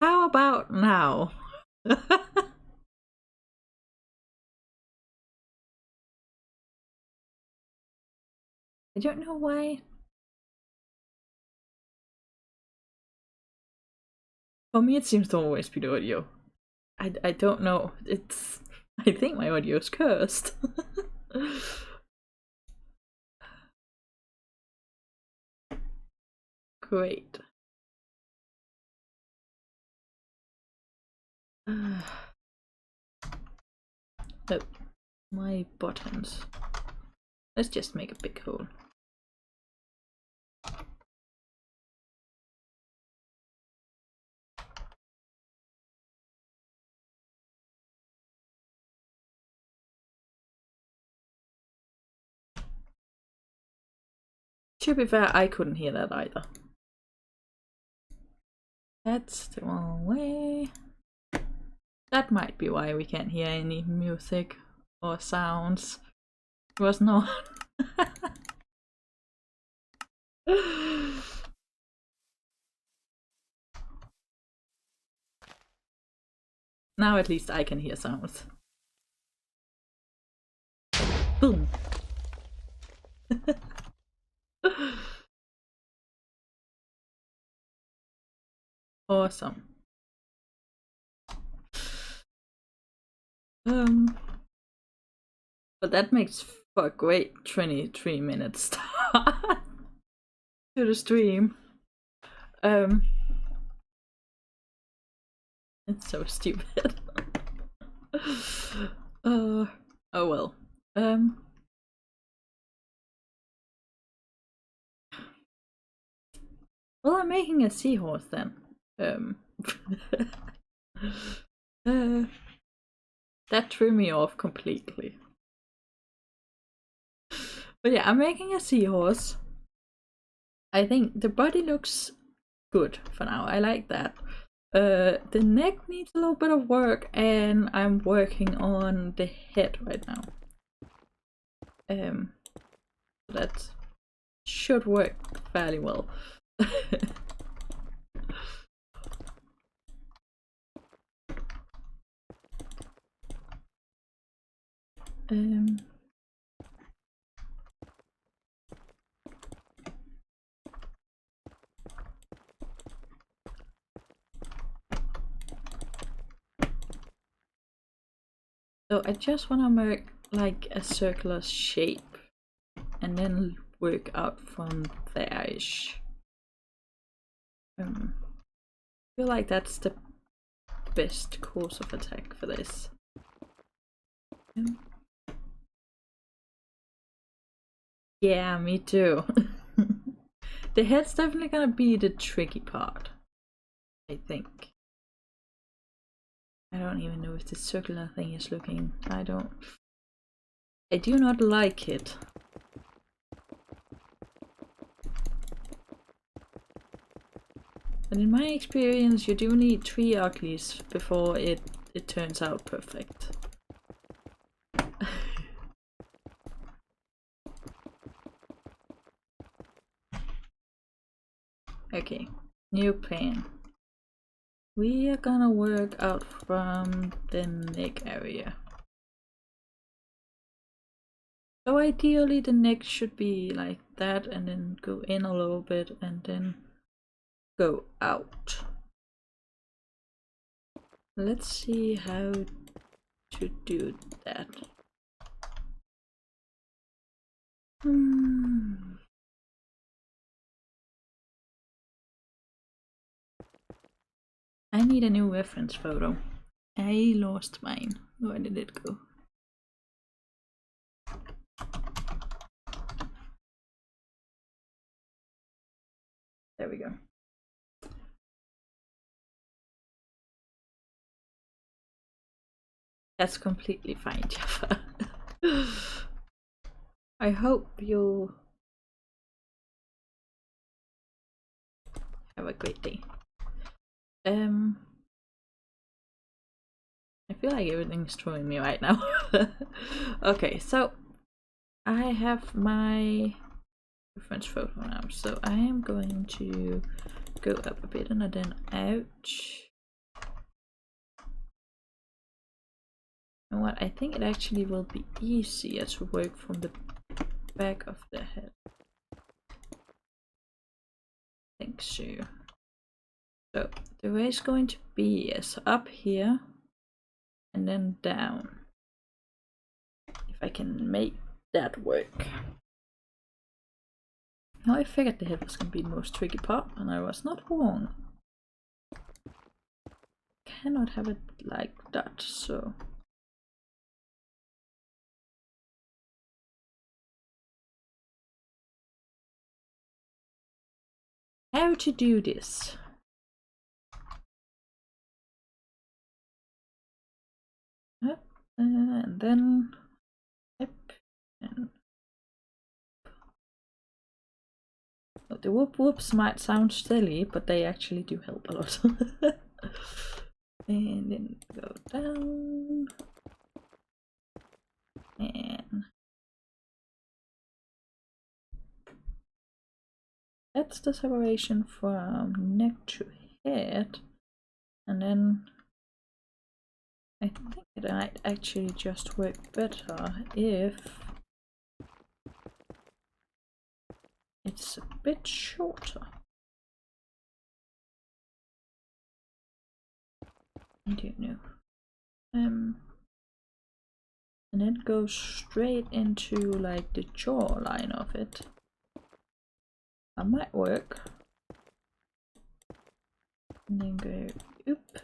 How about now? I don't know why. For me, it seems to always be the audio. I don't know. It's. I think my audio is cursed. Great. Oh, my buttons. Let's just make a big hole. To be fair, I couldn't hear that either. That's the wrong way. That might be why we can't hear any music or sounds. It was not. Now at least I can hear sounds. Boom. Awesome. But that makes for a great 23 minute start to the stream. It's so stupid. Oh well. Well, I'm making a seahorse then. That threw me off completely. But yeah, I'm making a seahorse. I think the body looks good for now. I like that. The neck needs a little bit of work, and I'm working on the head right now. That should work fairly well. So I just want to make like a circular shape and then work out from there-ish. I feel like that's the best course of attack for this. Yeah, me too. The head's definitely gonna be the tricky part, I think. I don't even know if the circular thing is looking. I do not like it. But in my experience, you do need 3 uglies before it turns out perfect. Okay, new plan. We are gonna work out from the neck area. So ideally the neck should be like that and then go in a little bit and then go out. Let's see how to do that. I need a new reference photo. I lost mine. Where did it go? There we go. That's completely fine, Jaffa. I hope you'll have a great day. I feel like everything's throwing me right now. Okay, so I have my reference photo now, so I am going to go up a bit and then out. You know what? I think it actually will be easier to work from the back of the head. I think so. So the way it's going to be is up here and then down. If I can make that work. Now I figured the head was going to be the most tricky part, and I was not wrong. Cannot have it like that, so. How to do this? And then up and oh, the whoop whoops might sound silly, but they actually do help a lot. And then go down and that's the separation from neck to head. And then I think it might actually just work better if it's a bit shorter. I don't know. And then go straight into like the jawline of it. That might work. And then go oop.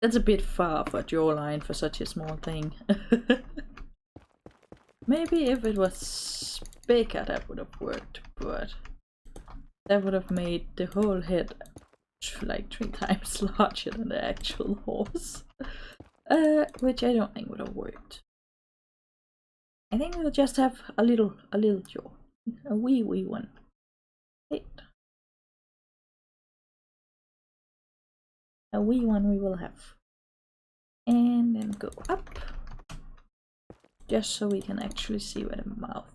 That's a bit far for a jawline for such a small thing. Maybe if it was bigger that would have worked, but that would have made the whole head like 3 times larger than the actual horse. Which I don't think would have worked. I think we'll just have a little jaw. A wee one. Wait. A wee one we will have. And then go up. Just so we can actually see where the mouth.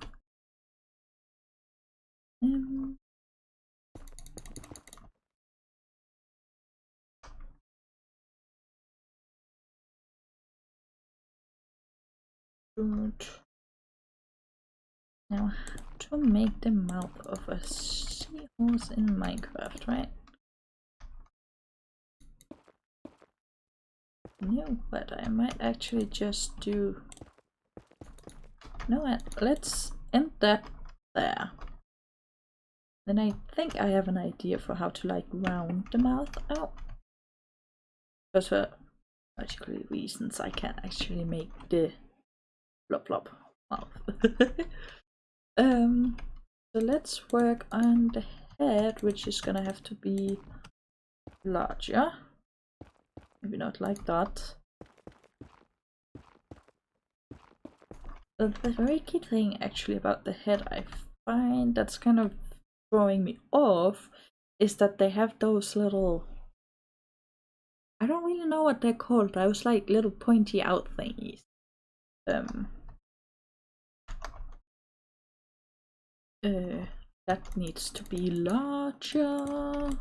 Good. Now, to make the mouth of a seahorse in Minecraft, right? No, but I might actually just do. No, let's end that there. Then I think I have an idea for how to like round the mouth out. Because for logical reasons, I can't actually make the blop blop mouth. So let's work on the head, which is gonna have to be larger. Maybe not like that. The very key thing actually about the head I find that's kind of throwing me off is that they have those little, I don't really know what they're called, those like little pointy out thingies. That needs to be larger.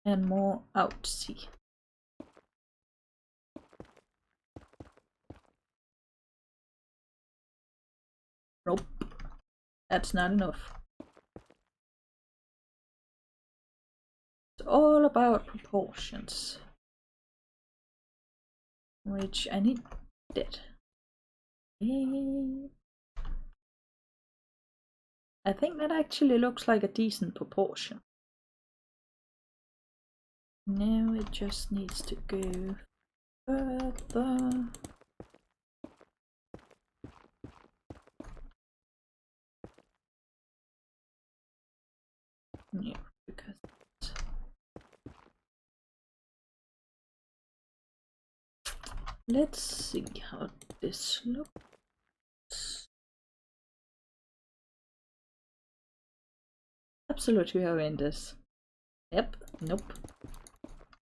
And more outsy. Nope, that's not enough. It's all about proportions. Which I need that. I think that actually looks like a decent proportion. Now it just needs to go further. Yeah, because let's see how this looks. Absolutely horrendous. Yep, nope.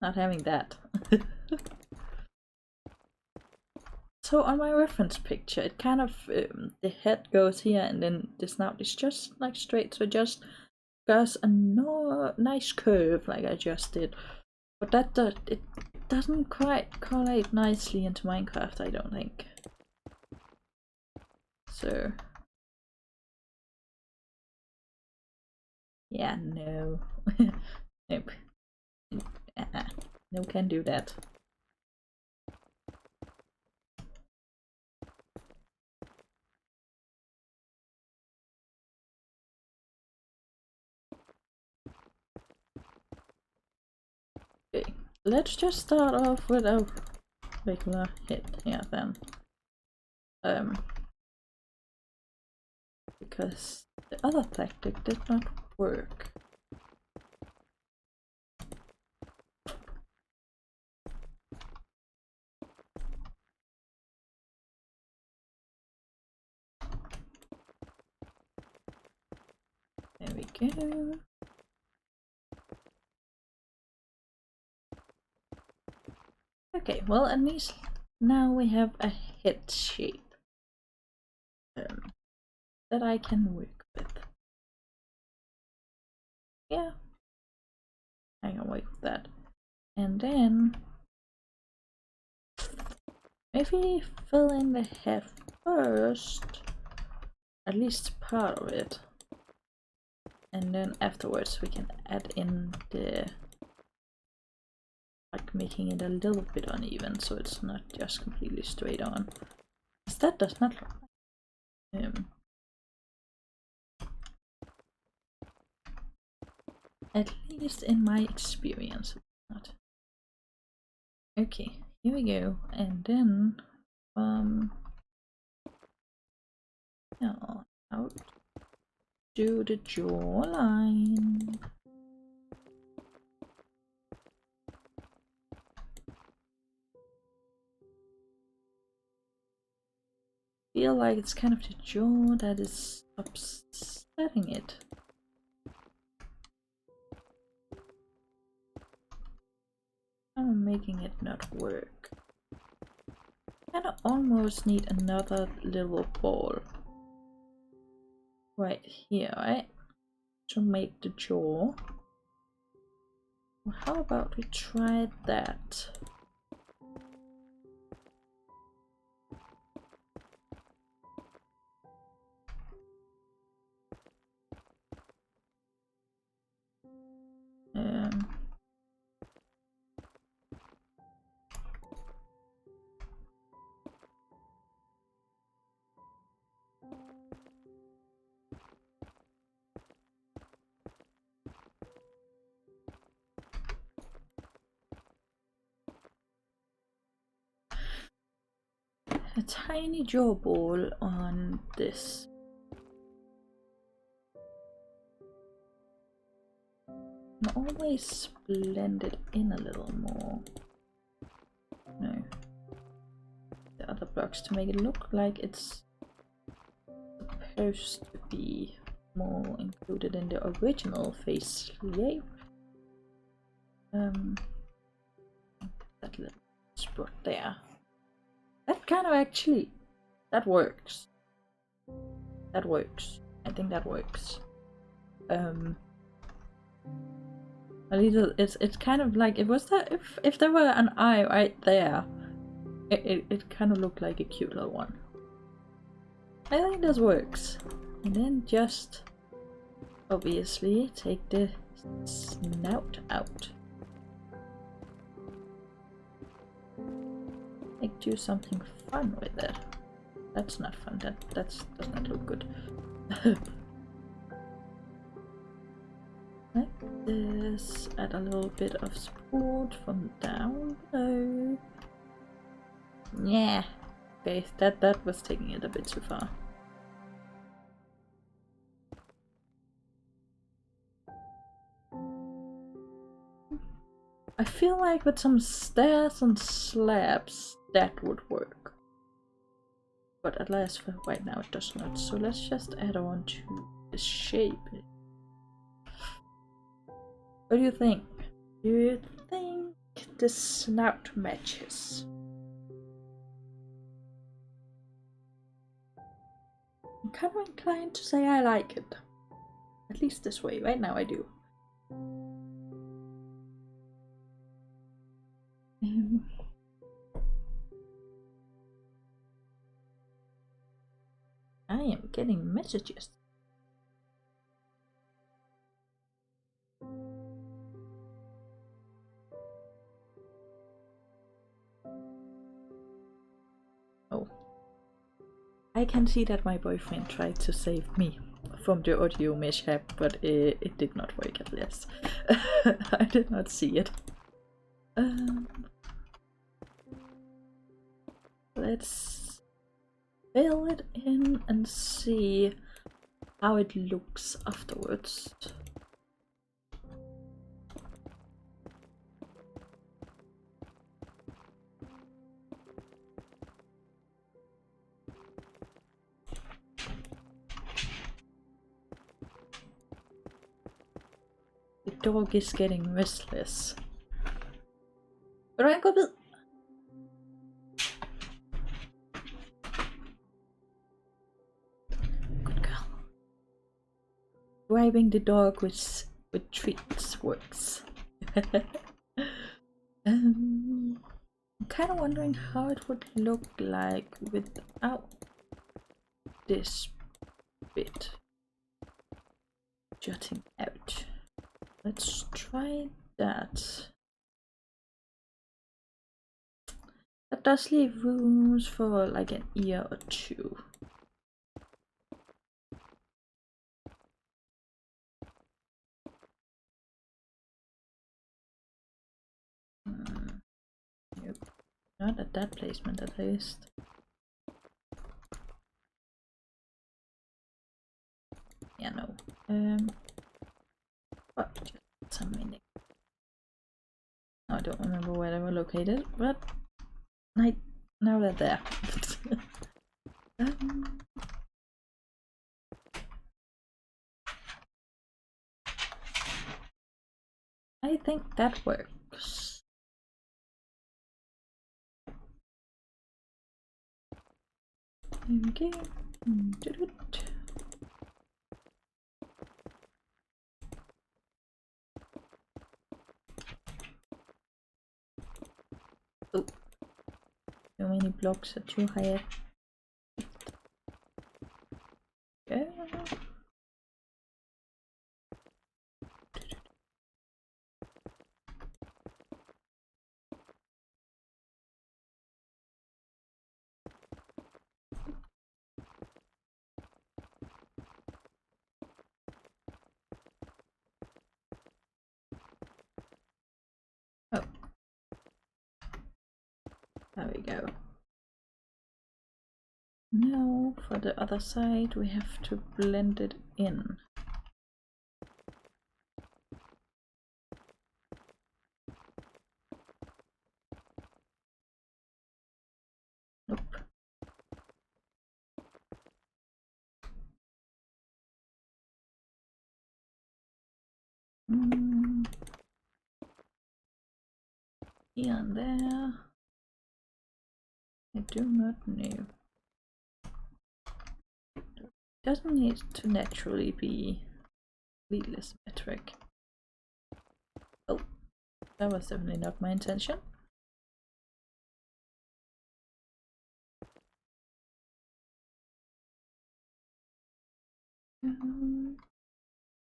Not having that. So on my reference picture, it kind of, the head goes here and then the snout is just like straight, so just does a nice curve like I just did, but it doesn't quite collate nicely into Minecraft, I don't think. So yeah, no. Nope. No, can do that. Okay, let's just start off with a regular hit here then. Because the other tactic did not work. There we go. Okay, well at least now we have a head shape that I can work with. Yeah, I can work with that. And then maybe fill in the head first, at least part of it. And then afterwards we can add in the, like, making it a little bit uneven so it's not just completely straight on. Because that does not look like at least in my experience, it's not. Okay, here we go, and then yeah, out to the jawline. Feel like it's kind of the jaw that is upsetting it. I'm making it not work. Kind of almost need another little ball right here, right? To make the jaw. Well, how about we try that? A tiny jaw ball on this. And always blend it in a little more. No. The other blocks to make it look like it's supposed to be more included in the original face shape. That little spot there. That kind of actually, that works. That works. I think that works. A little, it's kind of like, it was that if there were an eye right there, it kind of looked like a cute little one. I think this works. And then just obviously take the snout out. Like, do something fun with it. That's not fun. That does not look good. Like this. Add a little bit of support from down below. Yeah. Okay, that was taking it a bit too far. I feel like with some stairs and slabs that would work. But at least for right now it does not. So let's just add on to the shape. What do you think? Do you think the snout matches? I'm kind of inclined to say I like it. At least this way. Right now I do. I am getting messages. Oh. I can see that my boyfriend tried to save me from the audio mishap, but it did not work at least. I did not see it. Let's fill it in and see how it looks afterwards. The dog is getting restless. But I go with. Good girl. Driving the dog with treats works. I'm kind of wondering how it would look like without this bit jutting out. Let's try that. That does leave rooms for like an ear or two. Nope. Not at that placement at least. Yeah, no. But just some minute. I don't remember where they were located, but now they're there. I think that works. Okay. Oh, so many blocks are too high. Yeah. Oh. There we go. Now for the other side we have to blend it in. Nope. Here and there. I do not know. It doesn't need to naturally be completely symmetric. Oh, that was definitely not my intention.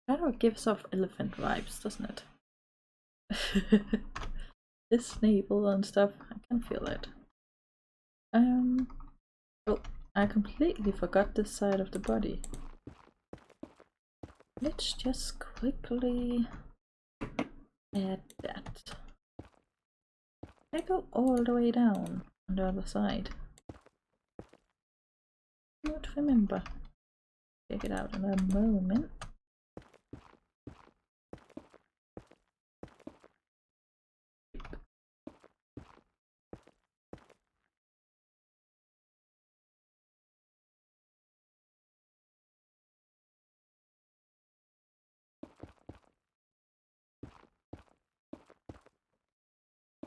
That gives off elephant vibes, doesn't it? This navel and stuff, I can feel it. Oh, I completely forgot this side of the body. Let's just quickly add that. I go all the way down on the other side. I don't remember. Check it out in a moment.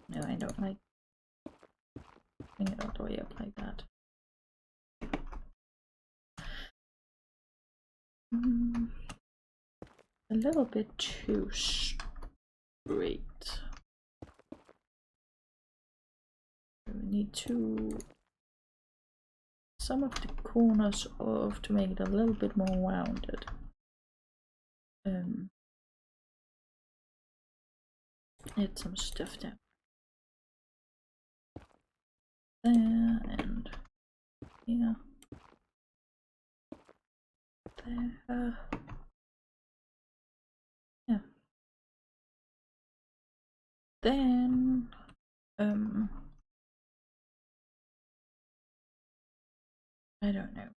No, I don't like bring it all the way up like that. a little bit too straight. We need to some of the corners off to make it a little bit more rounded. Add some stuff down there and here, there, yeah. Then I don't know.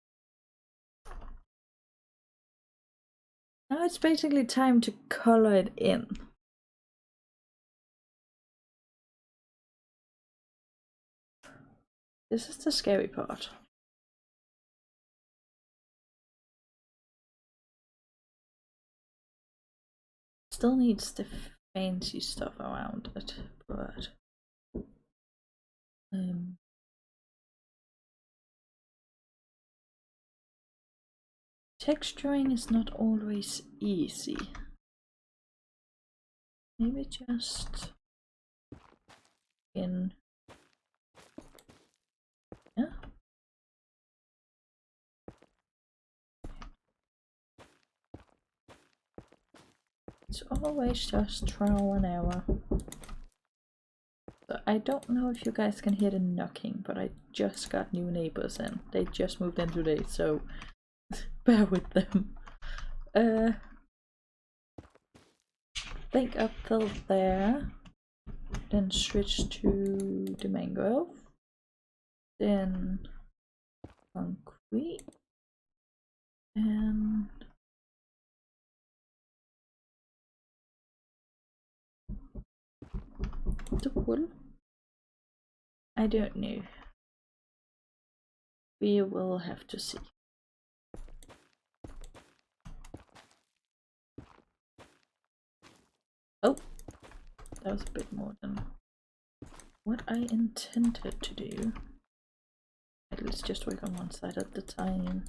Now it's basically time to color it in. This is the scary part. Still needs the fancy stuff around it, but texturing is not always easy. Maybe just in, yeah. It's always just trial and error. So I don't know if you guys can hear the knocking, but I just got new neighbors in. They just moved in today, so bear with them. Think up till there, then switch to the mangrove, then concrete, and the wool. I don't know. We will have to see. Oh, that was a bit more than what I intended to do. Let's just work on one side at the time.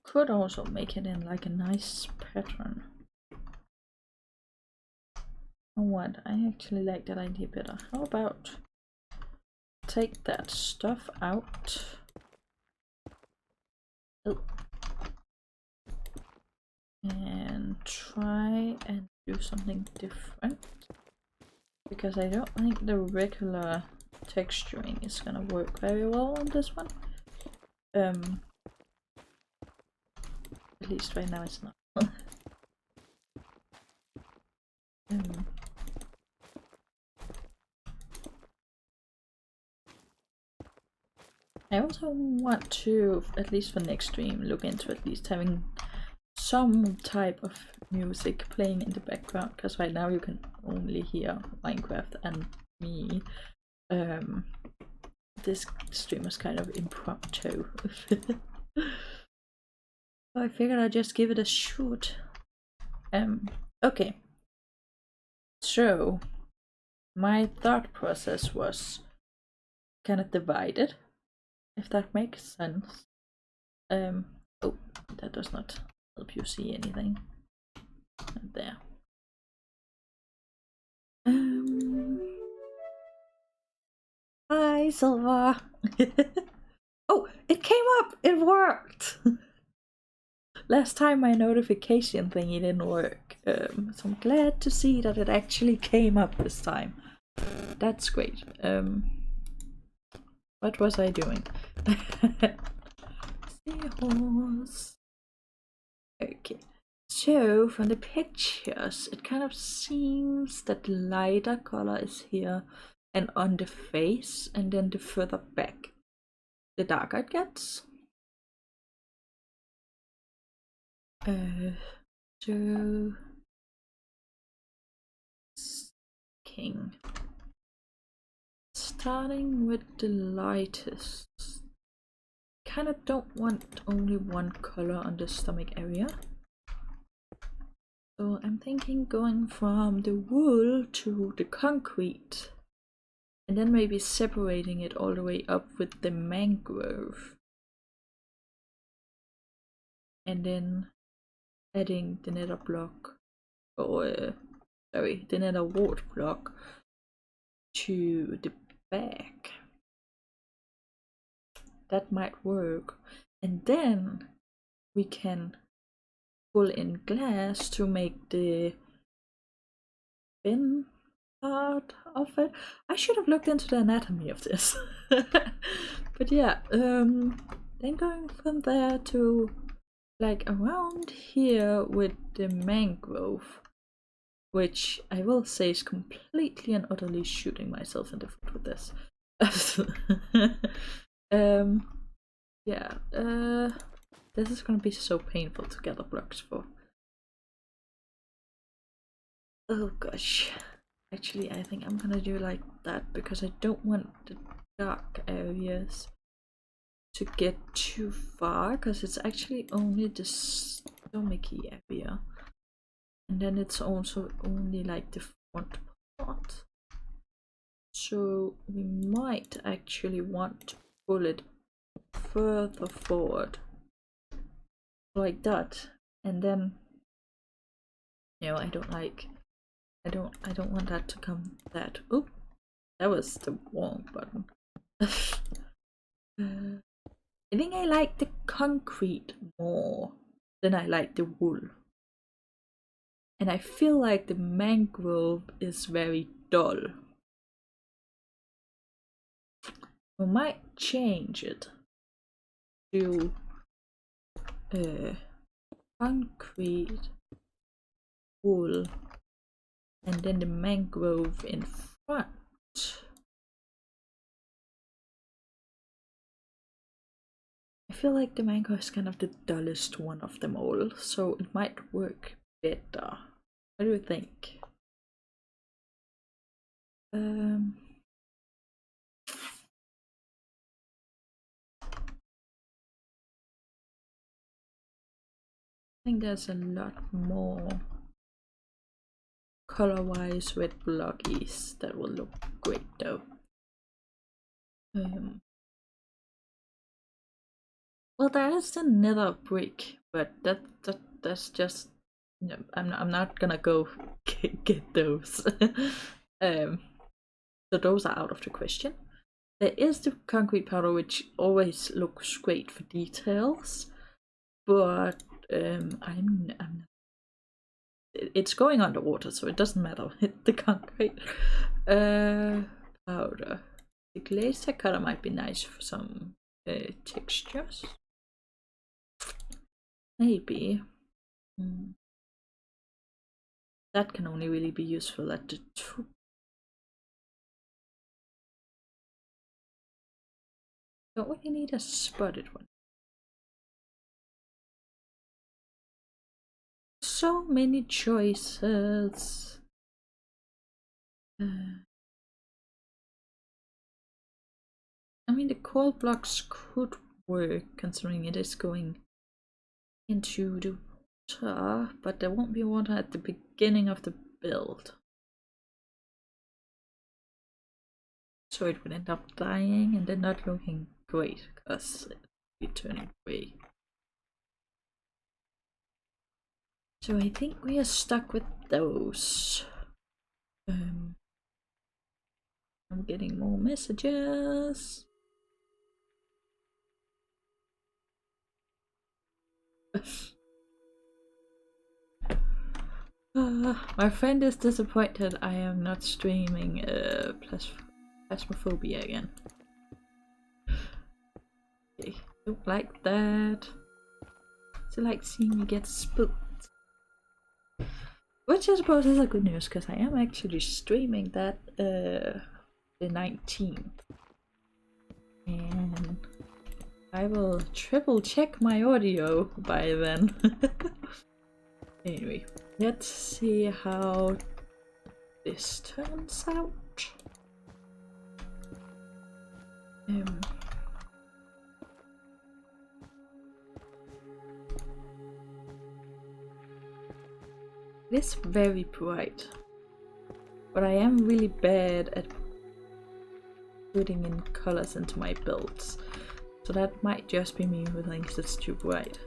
Could also make it in like a nice pattern. Oh, what? I actually like that idea better. How about take that stuff out? Oh. And try and do something different. Because I don't think the regular texturing is gonna work very well on this one. At least right now it's not. I also want to, at least for next stream, look into at least having some type of music playing in the background, because right now you can only hear Minecraft and me. This stream is kind of impromptu. I figured I'd just give it a shoot. Okay. So, my thought process was kind of divided, if that makes sense. Oh, that does not help you see anything. There. Hi, Silva. Oh, it came up. It worked. Last time my notification thingy didn't work, so I'm glad to see that it actually came up this time. That's great. What was I doing? Seahorse. Okay, so from the pictures, it kind of seems that the lighter color is here and on the face, and then the further back, the darker it gets. So king, starting with the lightest kind of don't want only one color on the stomach area. So I'm thinking going from the wool to the concrete. And then maybe separating it all the way up with the mangrove. And then adding the nether block, or sorry, the nether wart block to the back. That might work. And then we can pull in glass to make the bin part of it. I should have looked into the anatomy of this. But yeah, then going from there to like around here with the mangrove, which I will say is completely and utterly shooting myself in the foot with this. Yeah, this is gonna be so painful to gather blocks for. Oh gosh. Actually, I think I'm gonna do like that because I don't want the dark areas to get too far, because it's actually only the stomachy area, and then it's also only like the front part. So we might actually want to pull it further forward like that, and then I don't want that to come that. Oh, that was the wrong button. I think I like the concrete more than I like the wool. And I feel like the mangrove is very dull. We might change it to concrete, wool, and then the mangrove in front. I feel like the mangrove is kind of the dullest one of them all, so it might work better. What do you think? I think there's a lot more color-wise with blockies that will look great though. Well, there is the nether brick, but that's just I'm not gonna go get those. So those are out of the question. There is the concrete powder, which always looks great for details, but it's going underwater, so it doesn't matter. The concrete powder. The glaze color might be nice for some textures. Maybe. That can only really be useful at the top. Don't really need a spotted one. So many choices. I mean, the coal blocks could work considering it is going into the water, but there won't be water at the beginning of the build. So it would end up dying and then not looking great because it would be turning gray. So I think we are stuck with those. I'm getting more messages. My friend is disappointed I am not streaming Phasmophobia again. Okay, don't like that. So like seeing me get spooked. Which I suppose is a good news, because I am actually streaming that the 19th. And I will triple check my audio by then. Anyway, let's see how this turns out. It is very bright, but I am really bad at putting in colors into my builds, so that might just be me who thinks it's too bright.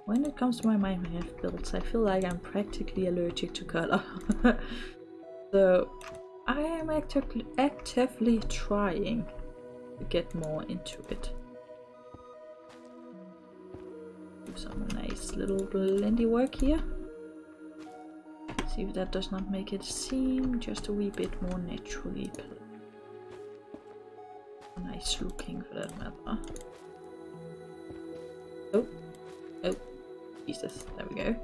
When it comes to my Minecraft builds, I feel like I'm practically allergic to color. So I am actively trying to get more into it. Do some nice little blendy work here. See if that does not make it seem just a wee bit more naturally nice looking, for that matter. Oh, oh, Jesus, there we go.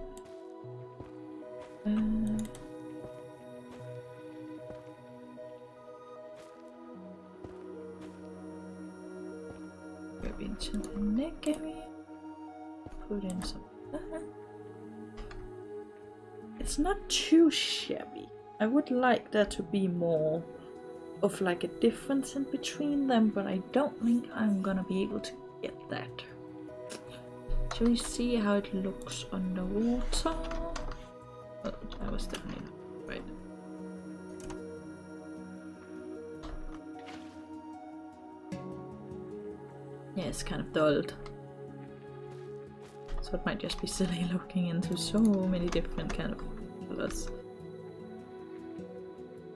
Grab into the neck area. Put in some. It's not too shabby. I would like there to be more of like a difference in between them, but I don't think I'm gonna be able to get that. Shall we see how it looks underwater? Oh, that was definitely not right. Yeah, it's kind of dulled. So it might just be silly looking into so many different kind of colors.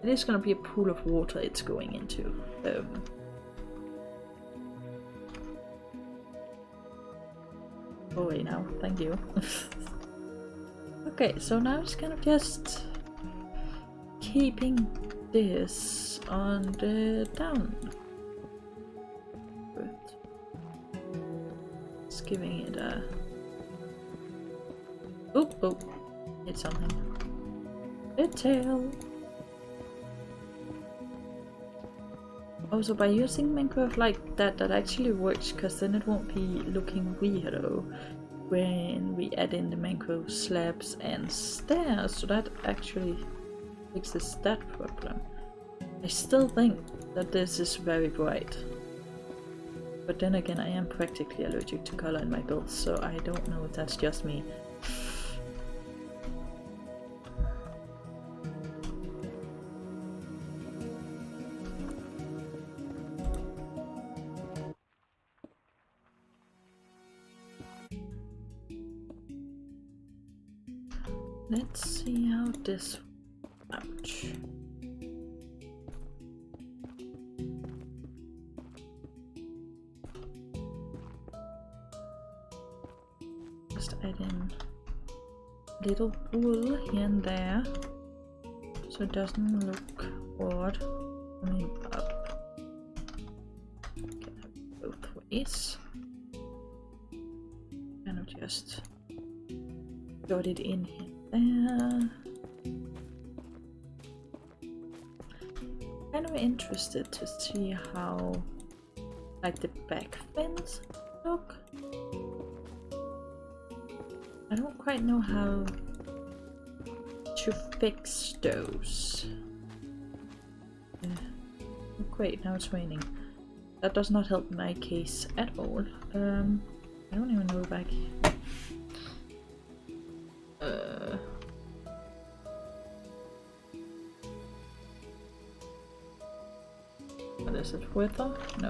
It is gonna be a pool of water it's going into. Oh wait, now, thank you. Okay, so now it's kind of just keeping this on the down. Just giving it a. Oh, oh, hit something. The tail. Also, by using Minecraft like that, that actually works, because then it won't be looking weirdo when we add in the Minecraft slabs and stairs, so that actually fixes that problem. I still think that this is very bright, but then again, I am practically allergic to color in my builds, so I don't know if that's just me. Let's see how this. Ouch. Just add in little wool here and there so it doesn't look odd coming up. Can have it both ways. Kind of just got it in here. Kind of interested to see how like the back fins look. I don't quite know how to fix those. Oh, great, now it's raining. That does not help my case at all. I don't even know back. What is it? Weather? No.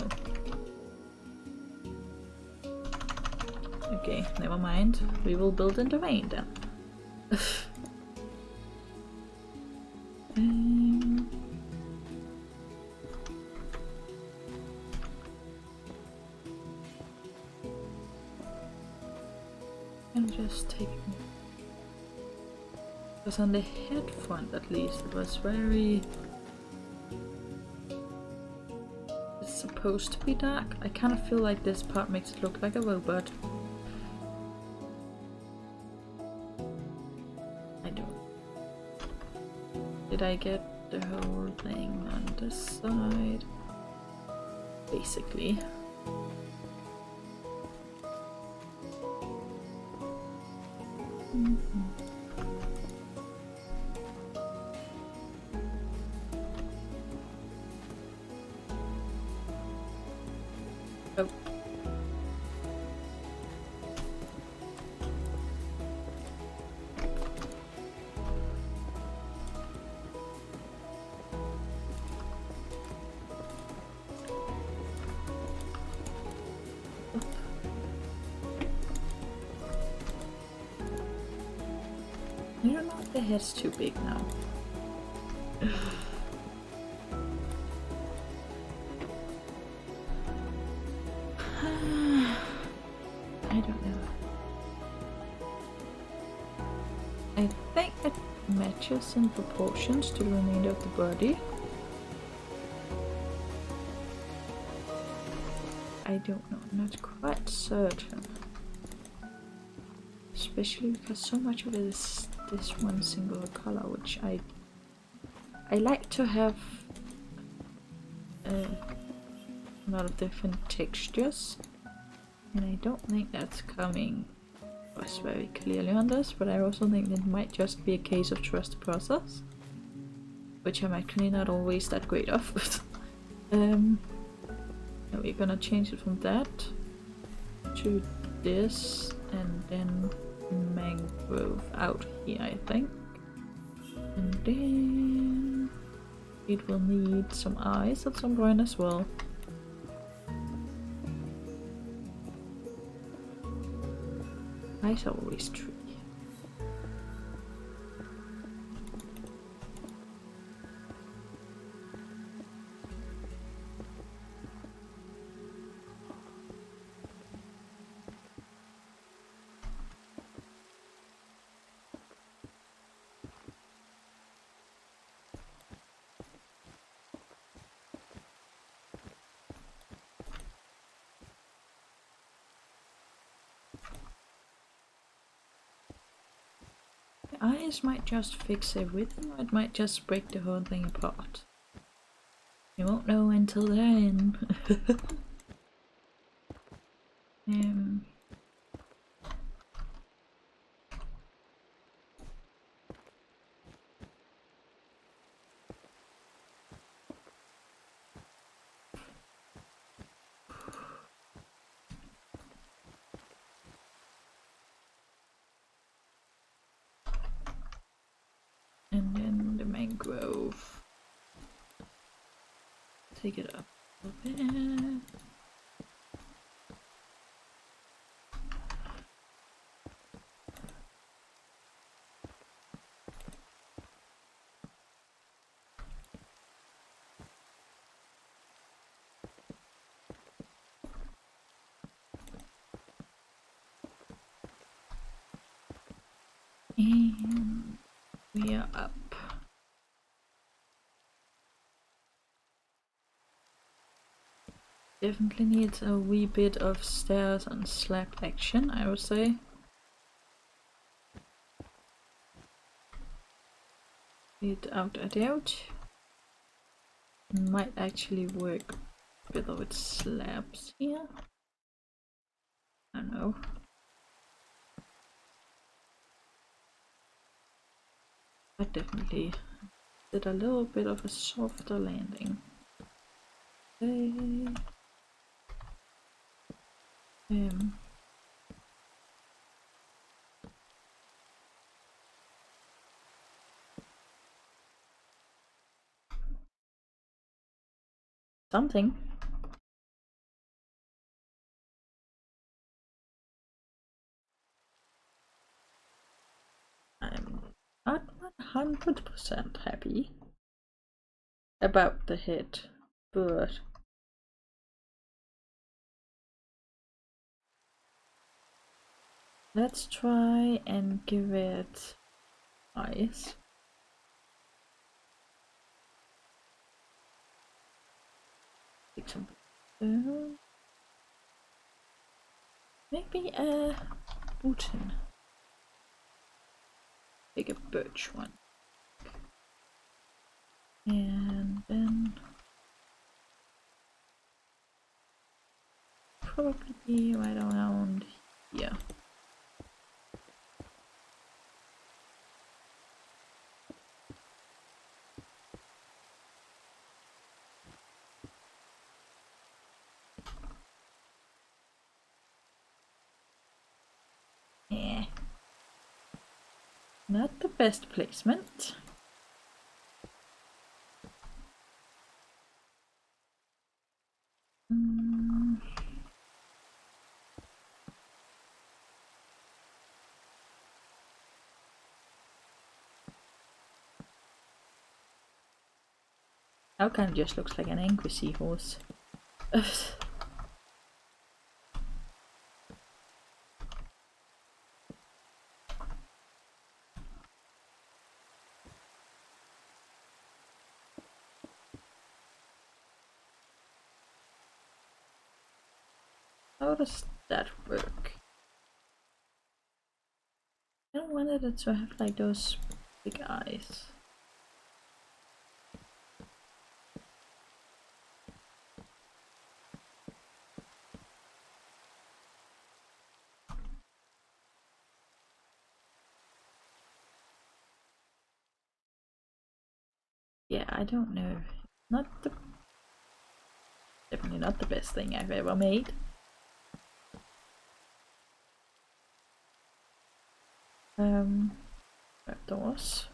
Okay, never mind. We will build in the rain then. I'm just taking. Because on the head front, at least, it was very. It's supposed to be dark. I kind of feel like this part makes it look like a robot. I don't. Did I get the whole thing on this side? Basically. Oh. I don't know if the head's too big now. I don't know. I think it matches in proportions to the remainder of the body. I don't know, I'm not quite certain. Especially because so much of it is this one singular color, which I like to have a lot of different textures. And I don't think that's coming across very clearly on this, but I also think it might just be a case of trust the process, which I'm actually not always that great of. We're gonna change it from that to this, and then mangrove out here, I think. And then it will need some eyes at some point as well. Eyes are always tricky. Eyes might just fix everything, or it might just break the whole thing apart. You won't know until then. And then the mangrove. Take it up a little bit. And we are up. Definitely needs a wee bit of stairs and slab action, I would say. It out. Might actually work better with slabs here. I don't know. I definitely did a little bit of a softer landing. Okay. Something. I'm not 100% happy about the head, but let's try and give it eyes. Take some maybe a button. Take a birch one. And then probably be right around here. Not the best placement. Now kind of just looks like an angry seahorse. How does that work? I don't want it to have like those big eyes. Yeah, I don't know. Definitely not the best thing I've ever made. Outdoors.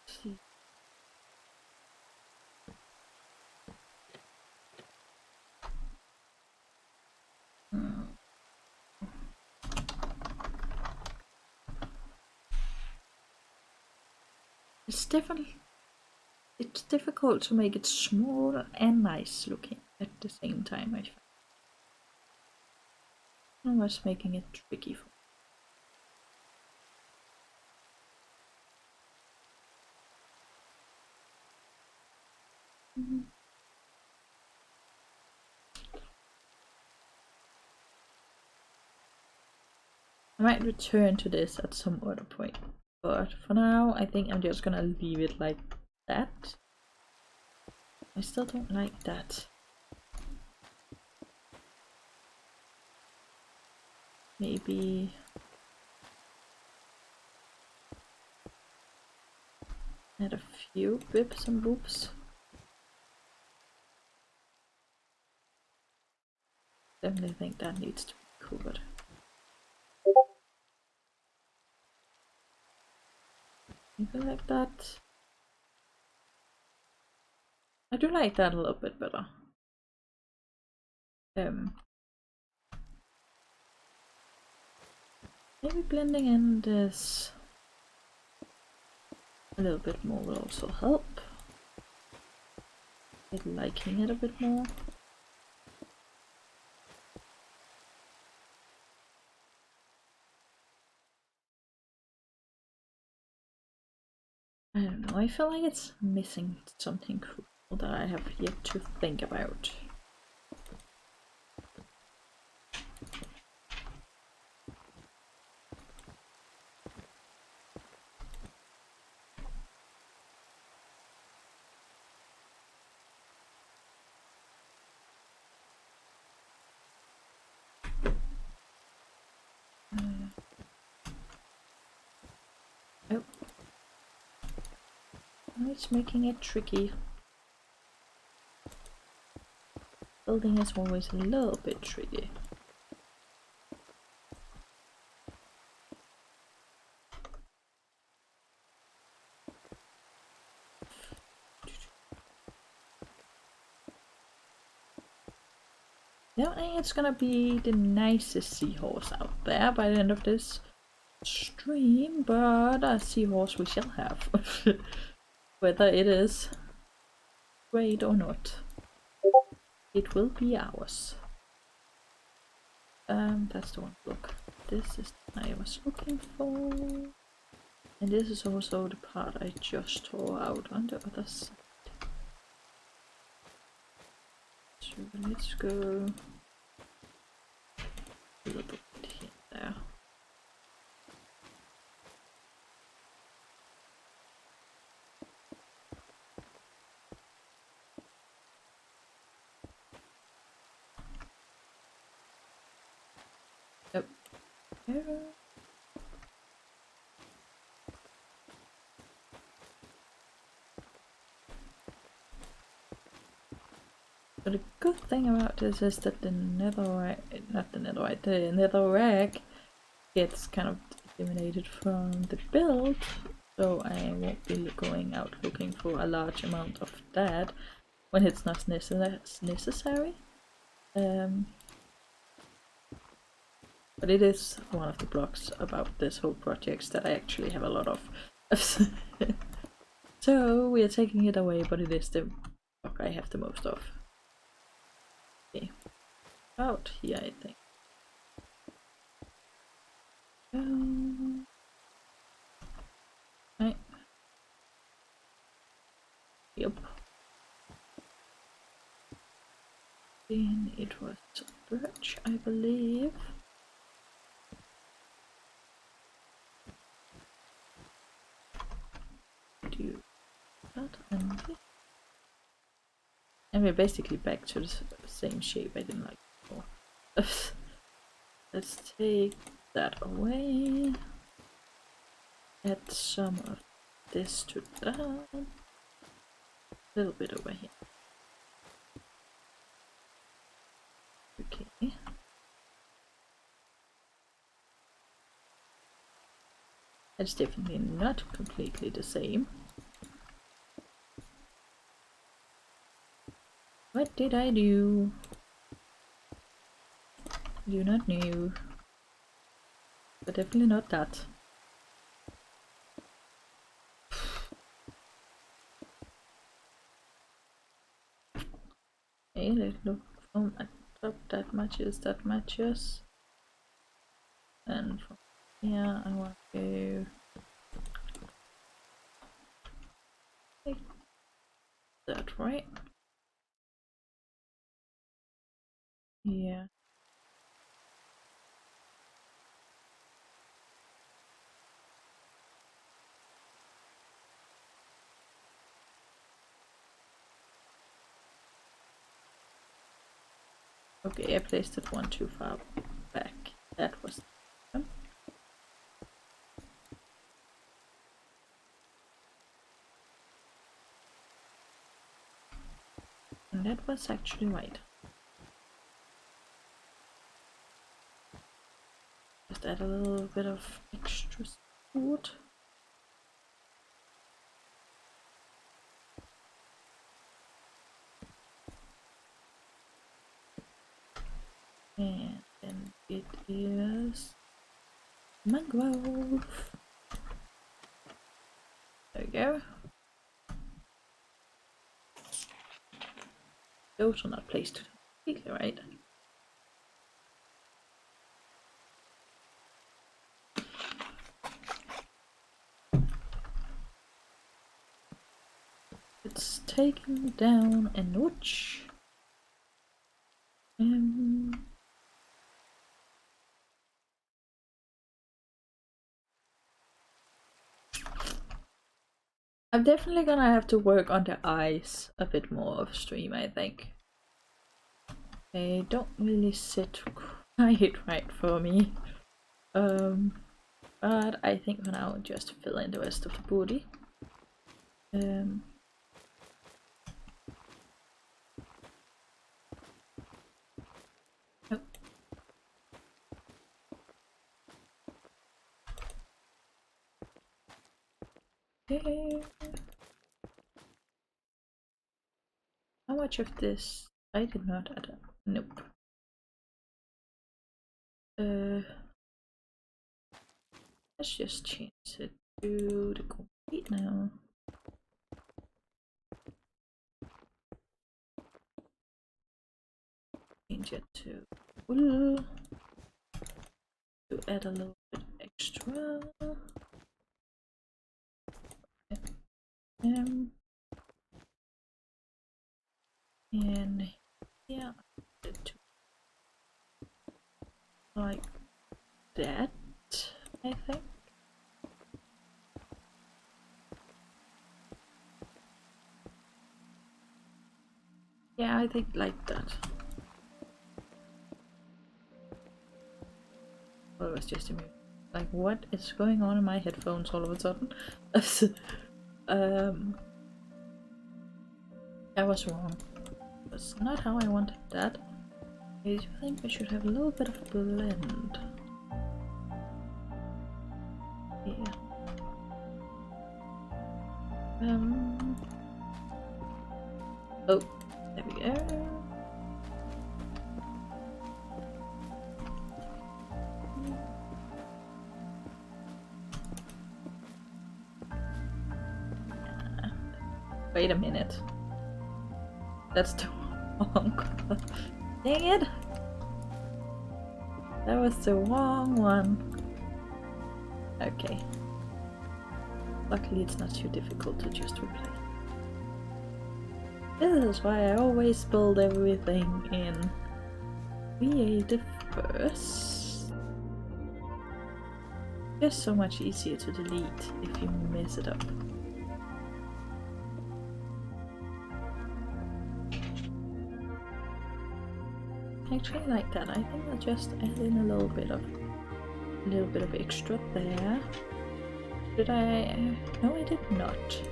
See. It's difficult to make it small and nice looking at the same time, I find. I was making it tricky for me. I might return to this at some other point, but for now I think I'm just gonna leave it like that. I still don't like that. Maybe add a few bips and boops. Definitely think that needs to be covered. Anything like that. I do like that a little bit better. Maybe blending in this a little bit more will also help. Liking it a bit more. I don't know, I feel like it's missing something cool that I have yet to think about. Oh. It's making it tricky. Building is always a little bit tricky. I don't think it's gonna be the nicest seahorse out there by the end of this stream, but a seahorse we shall have. Whether it is great or not, it will be ours. That's the one. Look, this is the one I was looking for, and this is also the part I just tore out on the other side. So let's go a little bit here there. Yep. But the good thing about this is that the netherrack gets kind of eliminated from the build, so I won't be going out looking for a large amount of that when it's not necessary. But it is one of the blocks about this whole project that I actually have a lot of. So we are taking it away, but it is the block I have the most of. Okay. Out here, I think. Right. Yep. Then it was birch, I believe. Do that and we're basically back to the same shape I didn't like before. Let's take that away. Add some of this to that. A little bit over here. Okay. That's definitely not completely the same. What did I do? Do not know. But definitely not that. Okay, let's look from at top. That matches. And from here I want to go like that, right? Yeah. Okay, I placed it one too far back. That was the one. And that was actually right. Just add a little bit of extra support. And then it is mangrove. There we go. Those are not placed completely right. It's taken down a notch. I'm definitely gonna have to work on the eyes a bit more off stream, I think. They don't really sit quite right for me. But I think for now I'll just fill in the rest of the body. Okay. How much of this? I did not add up. Nope. Let's just change it to the complete now. Change it to wool to add a little bit extra. And yeah, like that, I think. Yeah, I think like that. Well, it was just a minute. Like, what is going on in my headphones all of a sudden? I was wrong. That's not how I wanted that. I think we should have a little bit of blend. Yeah. Oh, there we go. Wait a minute. That's the wrong one. Dang it! That was the wrong one. Okay. Luckily it's not too difficult to just replace. This is why I always build everything in Creative first. Just so much easier to delete if you mess it up. Actually, like that. I think I'll just add in a little bit of extra there. Did I? No, I did not.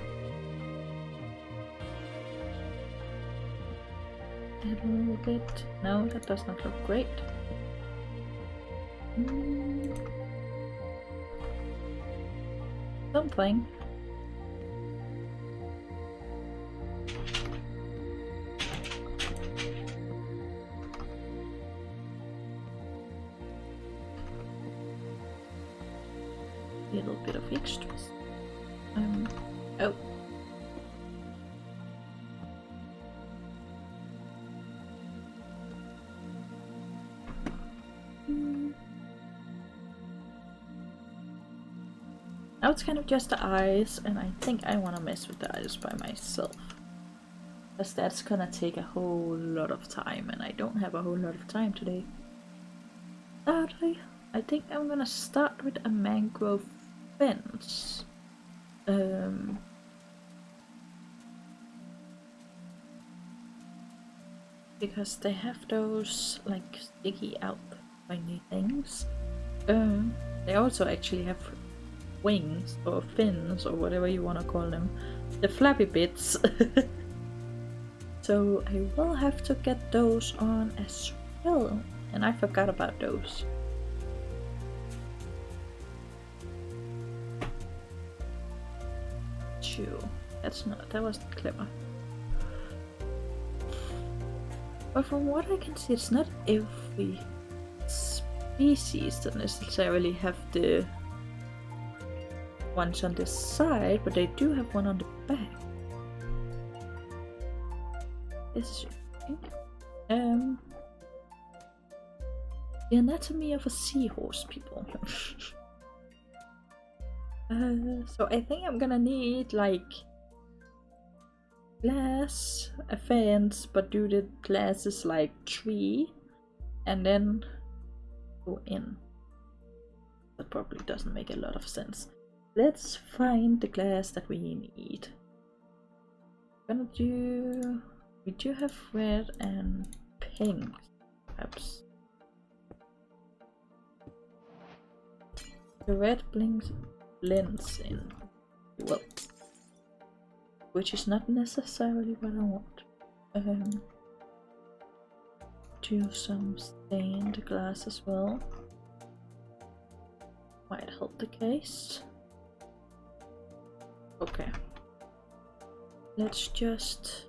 Add a little bit. No, that does not look great. Something. Little bit of extras. Oh. Now it's kind of just the eyes, and I think I want to mess with the eyes by myself. Because that's gonna take a whole lot of time, and I don't have a whole lot of time today. Sadly, I think I'm gonna start with a mangrove fence. Because they have those like sticky out tiny things. They also actually have wings or fins or whatever you want to call them, the flappy bits. So I will have to get those on as well, and I forgot about those. That wasn't clever. But from what I can see, it's not every species that necessarily have the ones on the side, but they do have one on the back. This is interesting. The anatomy of a seahorse, people. So I think I'm gonna need like glass, a fence, but do the glasses like 3 and then go in. That probably doesn't make a lot of sense. Let's find the glass that we need. We do have red and pink, perhaps. The red blends in well, which is not necessarily what I want. Do some stained glass as well. Might help the case. Okay. Let's just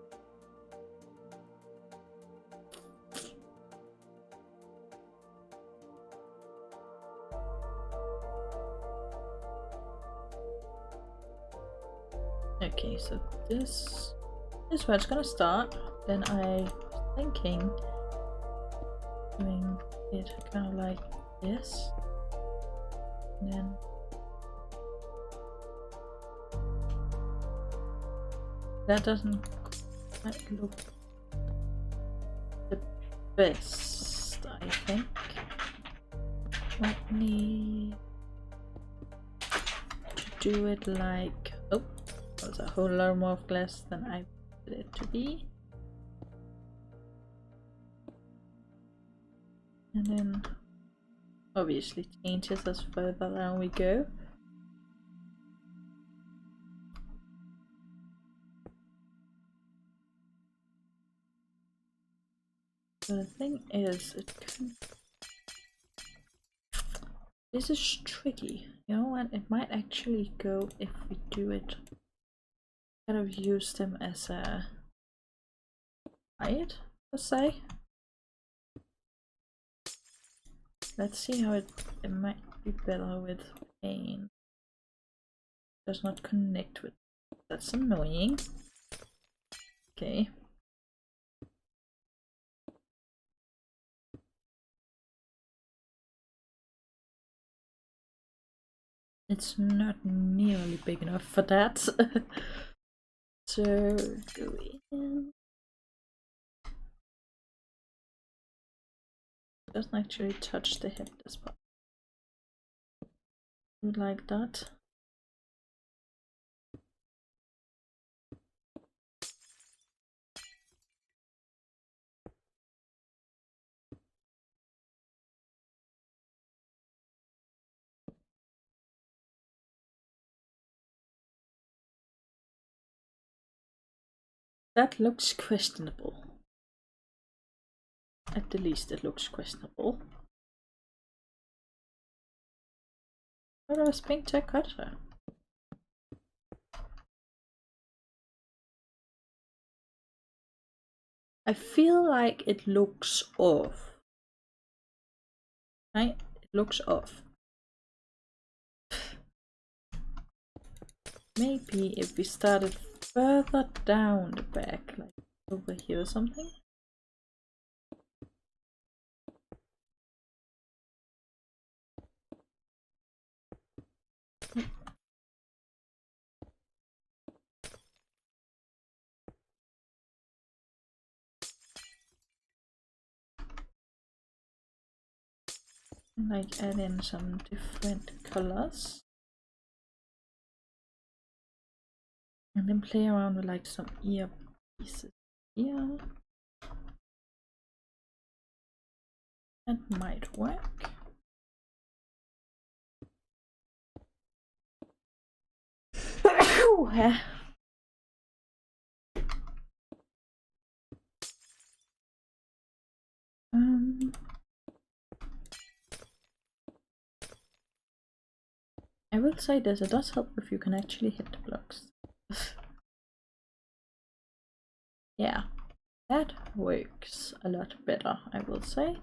okay, so this is where it's gonna start. Then I was thinking doing it kind of like this, and then that doesn't quite look the best, I think. Might need to do it like, oh, there's a whole lot more glass than I wanted it to be. And then obviously changes as further down we go. The thing is, this is tricky. You know what? It might actually go if we do it. Kind of use them as a hide, let's say. Let's see how it might be better with pain. Does not connect with. That's annoying. Okay. It's not nearly big enough for that. So go in. Doesn't actually touch the hip this part. Like that. That looks questionable. At the least it looks questionable. What was pink terracotta? I feel like it looks off. Right? It looks off. Maybe if we started further down the back, like over here or something. Like add in some different colors. And then play around with like some ear pieces here. That might work. I will say this, it does help if you can actually hit the blocks. Yeah, that works a lot better, I will say.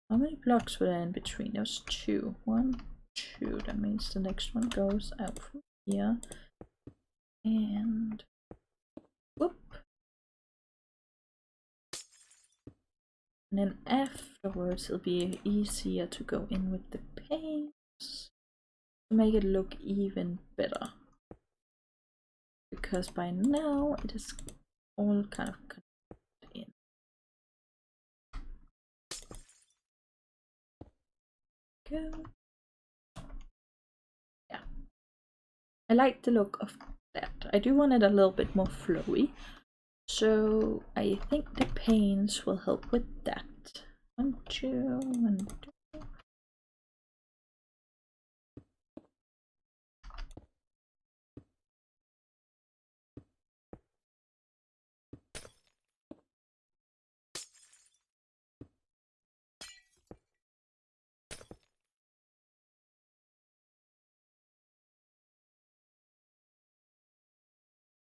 How many blocks were there in between? There was 2. 1, 2. That means the next one goes out from here. And whoop. And then afterwards it'll be easier to go in with the paints to make it look even better. Because by now it is all kind of connected in. Go. Yeah. I like the look of that. I do want it a little bit more flowy. So I think the paints will help with that. 1, 2, 1, 2.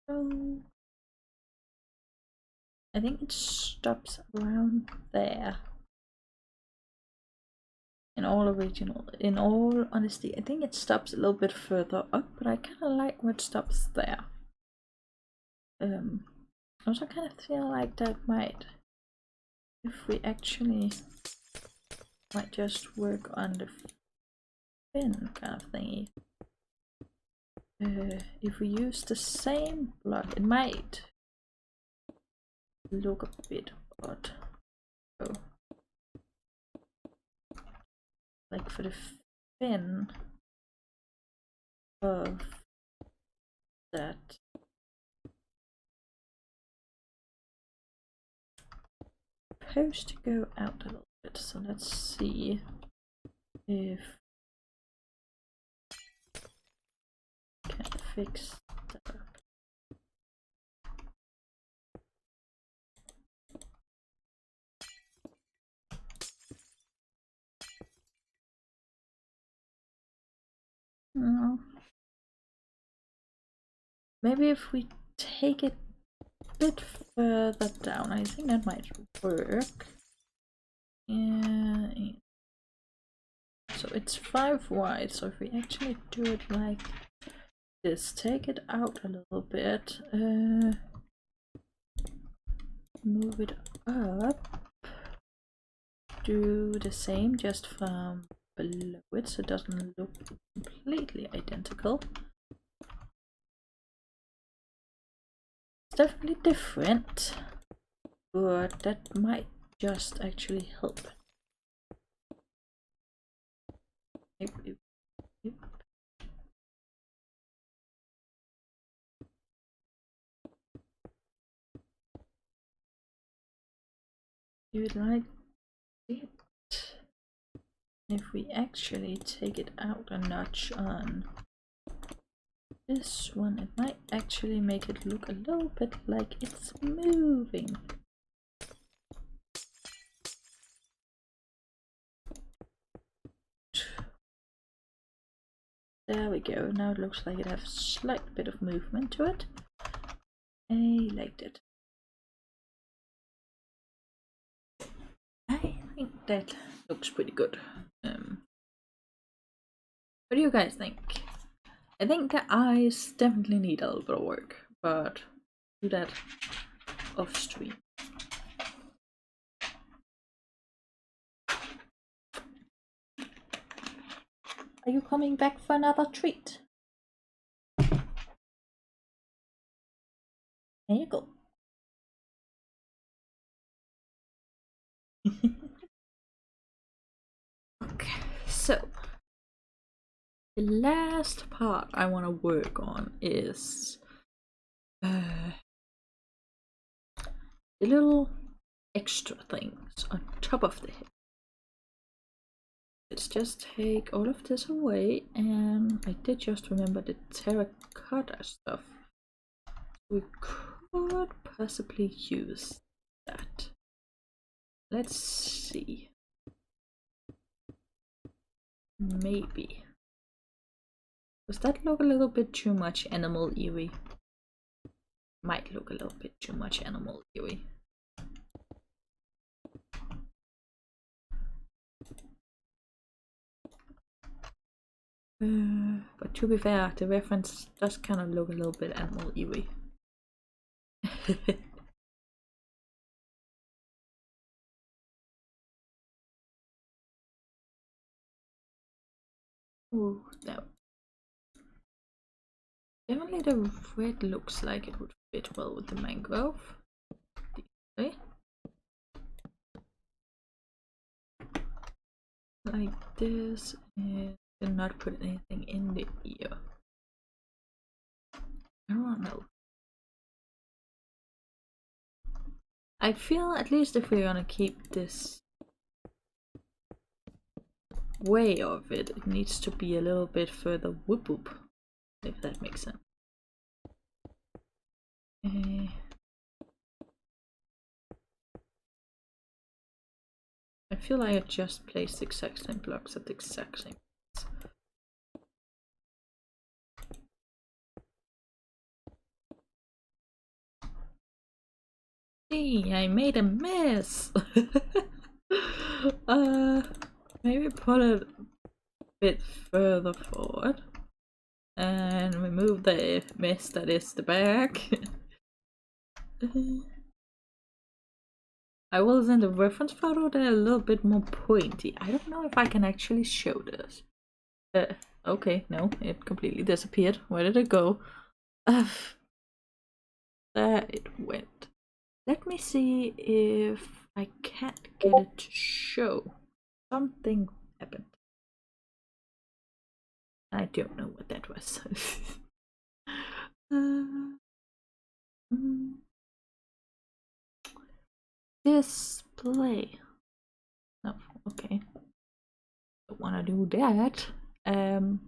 So I think it stops around there. In all honesty, I think it stops a little bit further up, but I kind of like what stops there. Also kind of feel like that might, if we actually might just work on the fin kind of thingy. If we use the same block, it might look a bit odd. Oh. Like for the fin of that. Supposed to go out a little bit, so let's see if I can fix that. maybe if we take it a bit further down, I think that might work. Yeah. So it's 5 wide, so if we actually do it like this, take it out a little bit, move it up, do the same just from below it so it doesn't look completely identical. It's definitely different, but that might just actually help. Yep. Do it like it. If we actually take it out a notch on this one, it might actually make it look a little bit like it's moving. There we go. Now it looks like it has a slight bit of movement to it. I liked it. I think that looks pretty good. What do you guys think? I think the eyes definitely need a little bit of work, but do that off stream. Are you coming back for another treat? There you go. Okay, so the last part I want to work on is the little extra things on top of the head. Let's just take all of this away, and I did just remember the terracotta stuff. We could possibly use that. Let's see. Maybe. Does that look a little bit too much animal eerie? Might look a little bit too much animal eerie. But to be fair, the reference does kind of look a little bit animal eerie. Oh no. Definitely the red looks like it would fit well with the mangrove. Okay. Like this, and did not put anything in the ear. I don't know. I feel at least if we're gonna keep this way of it, it needs to be a little bit further whoop whoop, if that makes sense. I feel like I just placed the exact same blocks at the exact same place. See, I made a mess. Maybe put it a bit further forward and remove the mess that is the back. I will send a reference photo. They're a little bit more pointy. I don't know if I can actually show this. Okay, no, it completely disappeared. Where did it go? There it went. Let me see if I can't get it to show. Something happened. I don't know what that was. Display. No, okay. Don't want to do that. I'm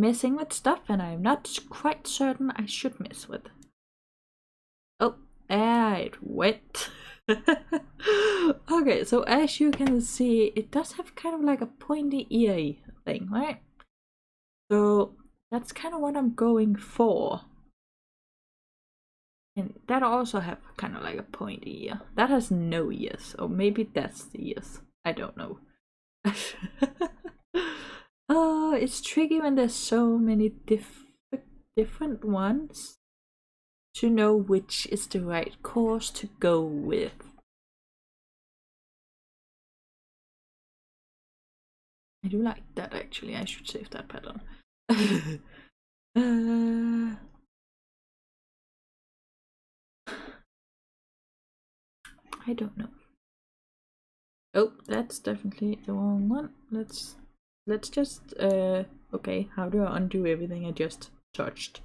messing with stuff and I'm not quite certain I should mess with. Oh, there it went. Okay, so as you can see, it does have kind of like a pointy ear thing, right? So that's kind of what I'm going for. And that also have kind of like a pointy ear. That has no ears, or maybe that's the ears. I don't know. Oh, it's tricky when there's so many different ones to know which is the right course to go with. I do like that actually. I should save that pattern. I don't know. Oh, that's definitely the wrong one. Let's just okay, how do I undo everything I just touched?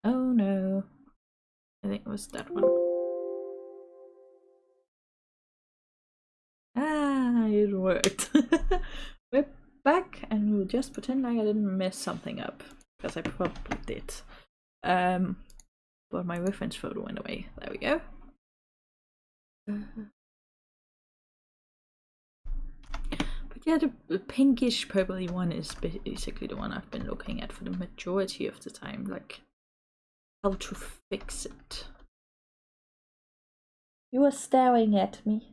Oh no. I think it was that one. Ah, it worked. We're back and we'll just pretend like I didn't mess something up. Because I probably did. But my reference photo went away. There we go. But yeah, the pinkish purpley one is basically the one I've been looking at for the majority of the time. Like, how to fix it. You were staring at me.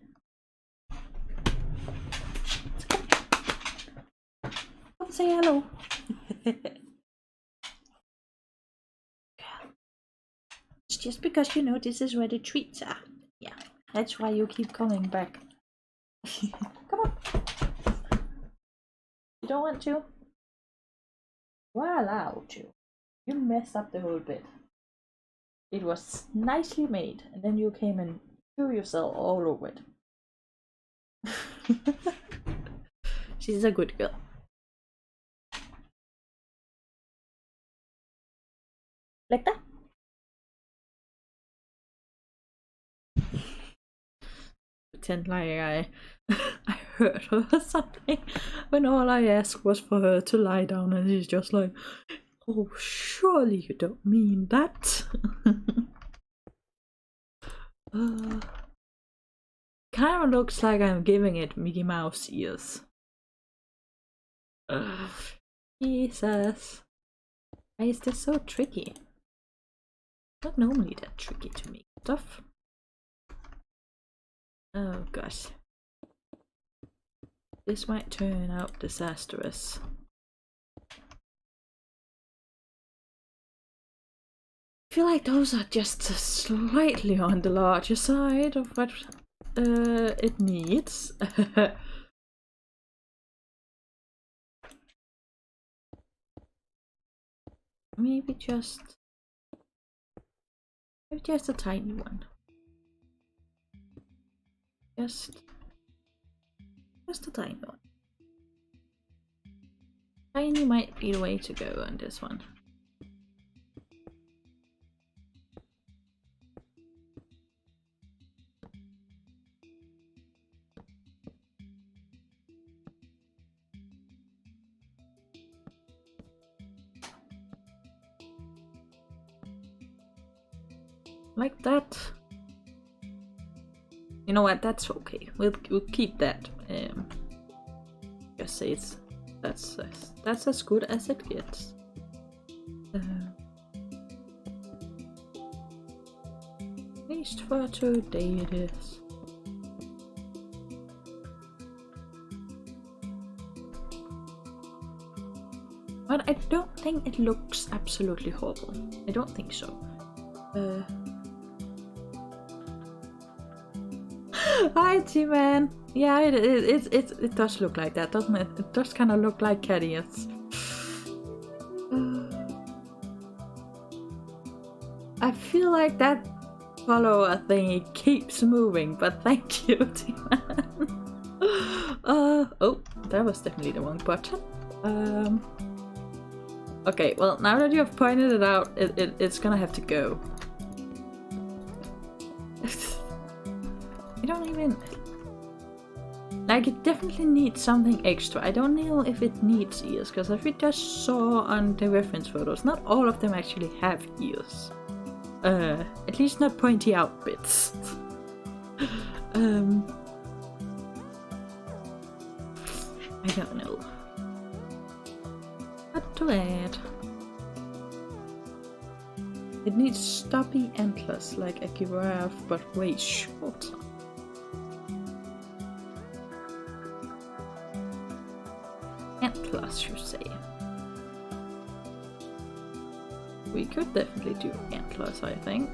Come say hello. It's just because you know this is where the treats are. Yeah, that's why you keep coming back. Come on. You don't want to? You are allowed to. You messed up the whole bit. It was nicely made, and then you came and threw yourself all over it. She's a good girl. Like that. Pretend like I hurt her or something, when all I asked was for her to lie down, and she's just like, oh, surely you don't mean that. Kind of looks like I'm giving it Mickey Mouse ears. Jesus. Why is this so tricky? Not normally that tricky to make stuff. Oh gosh. This might turn out disastrous. I feel like those are just slightly on the larger side of what it needs. Maybe just a tiny one. Just a tiny one. Tiny might be the way to go on this one. Like that. You know what? That's okay. We'll keep that. Just say that's as good as it gets. At least for today it is. But I don't think it looks absolutely horrible. I don't think so. Hi, T-Man. Yeah, it does look like that, doesn't it? It does kind of look like cat ears. I feel like that follower thingy keeps moving, but thank you, T-Man. Oh, that was definitely the wrong button. Okay, well, now that you have pointed it out, it's gonna have to go. I don't even... Like, it definitely needs something extra. I don't know if it needs ears, because as we just saw on the reference photos, not all of them actually have ears. At least not pointy out bits. I don't know what to add. It needs stubby antlers like a giraffe, but way shorter. Antlers, you say? We could definitely do antlers, I think.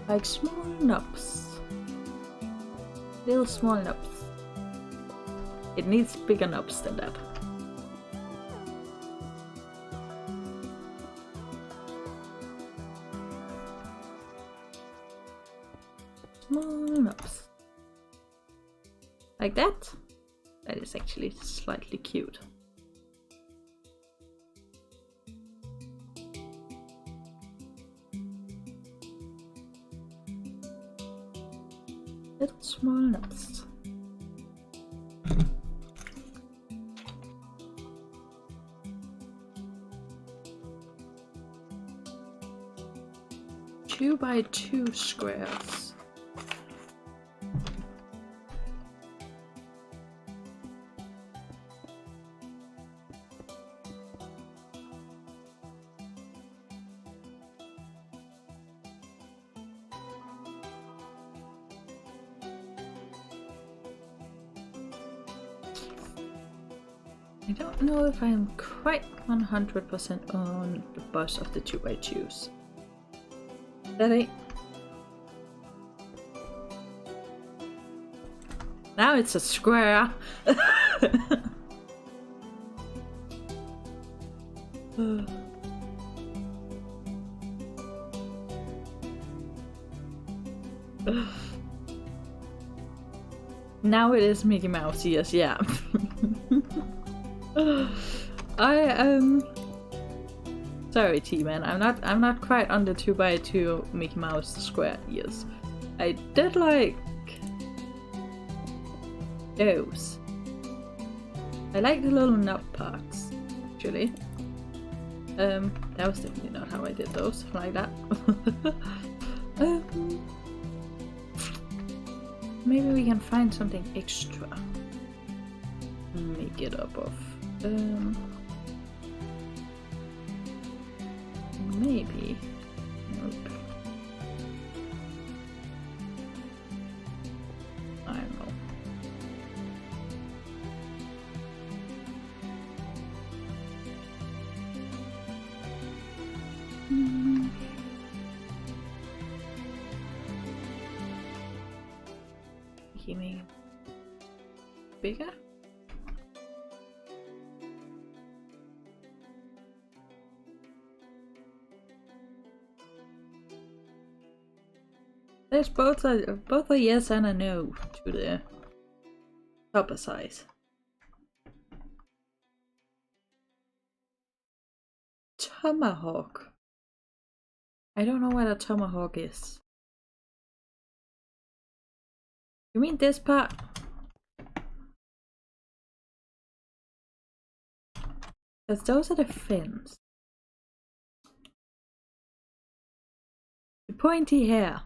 Like small knobs. Little small knobs. It needs bigger knobs than that. Small knobs. Like that? That is actually slightly cute. Little small knobs. Two by two squares. I don't know if I'm quite 100% on the bus of the 2x2s. Ready? Now it's a square. Now it is Mickey Mouse ears, yeah. Sorry, T-Man. I'm not quite on the 2x2 Mickey Mouse square ears. I did like those. I like the little knob parts, actually. That was definitely not how I did those, like that. Maybe we can find something extra. Make it up of. Maybe. Nope. I don't know. Making me bigger. There's both a yes and a no to the upper size. Tomahawk. I don't know what a tomahawk is. You mean this part? Because those are the fins. The pointy hair.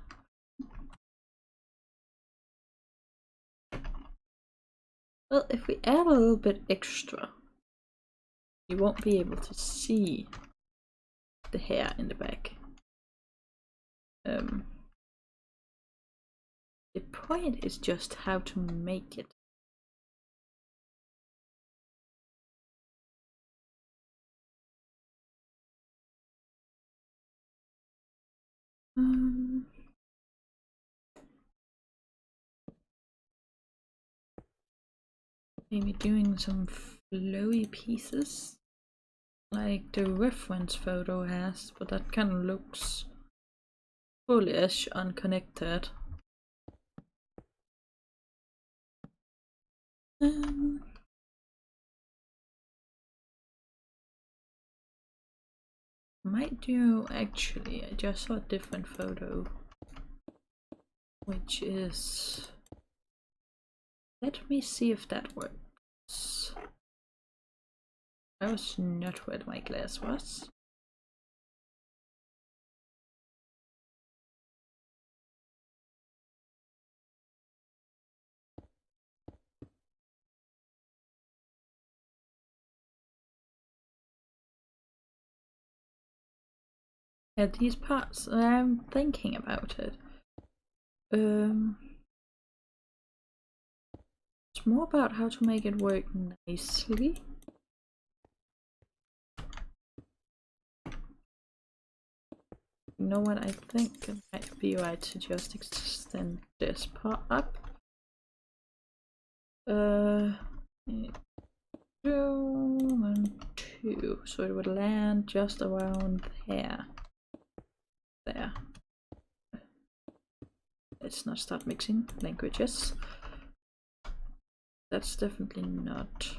Well, if we add a little bit extra, you won't be able to see the hair in the back. The point is just how to make it. Maybe doing some flowy pieces like the reference photo has, but that kind of looks foolish unconnected. Might do, actually, I just saw a different photo, which is, let me see if that works. That was not where my glass was. Yeah, these parts, I'm thinking about it. It's more about how to make it work nicely. You know what, I think it might be right to just extend this part up. 2 and 2, so it would land just around there. There. Let's not start mixing languages. That's definitely not.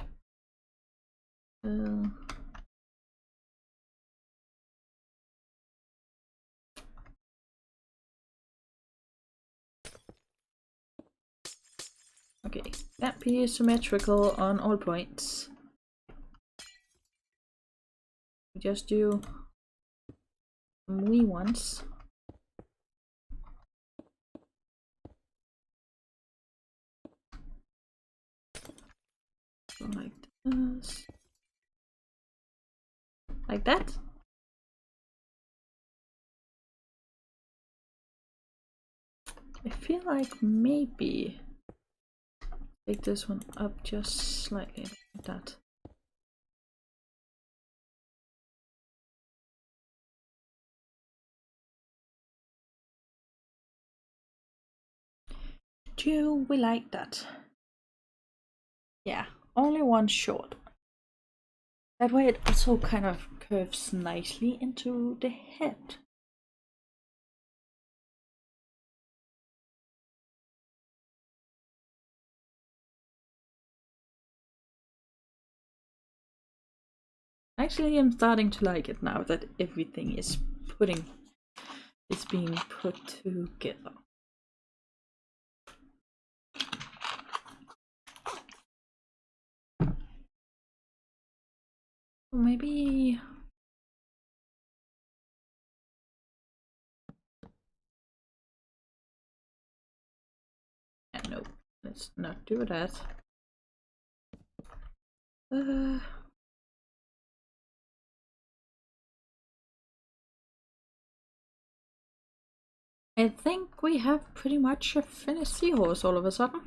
Okay, that be symmetrical on all points. We just do some wee ones. So like this. Like that. I feel like maybe take this one up just slightly like that. Do we like that? Yeah, only one short. That way it also kind of curves nicely into the head. Actually, I'm starting to like it now that everything is being put together. Maybe no, let's not do that. I think we have pretty much a finished seahorse all of a sudden.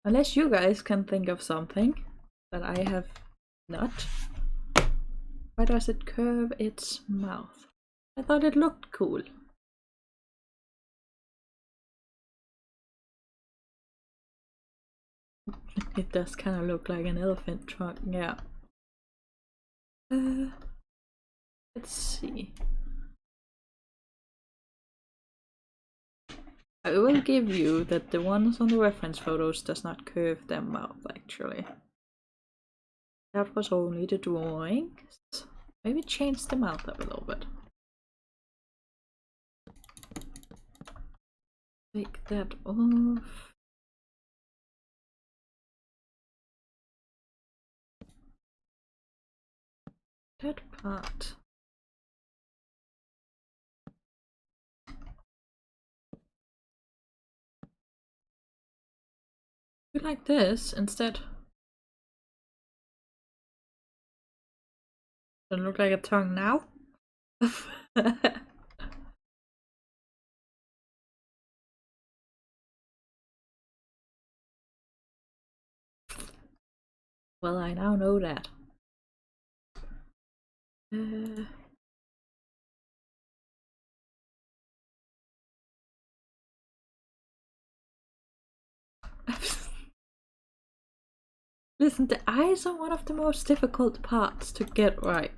Unless you guys can think of something that I have not. Why does it curve its mouth? I thought it looked cool. It does kind of look like an elephant trunk, yeah. Let's see. I will give you that the ones on the reference photos does not curve their mouth actually. That was only the drawings. Maybe change the mouth up a little bit. Take that off. That part. Do like this instead. Doesn't look like a tongue now. Well, I now know that. Listen, the eyes are one of the most difficult parts to get right.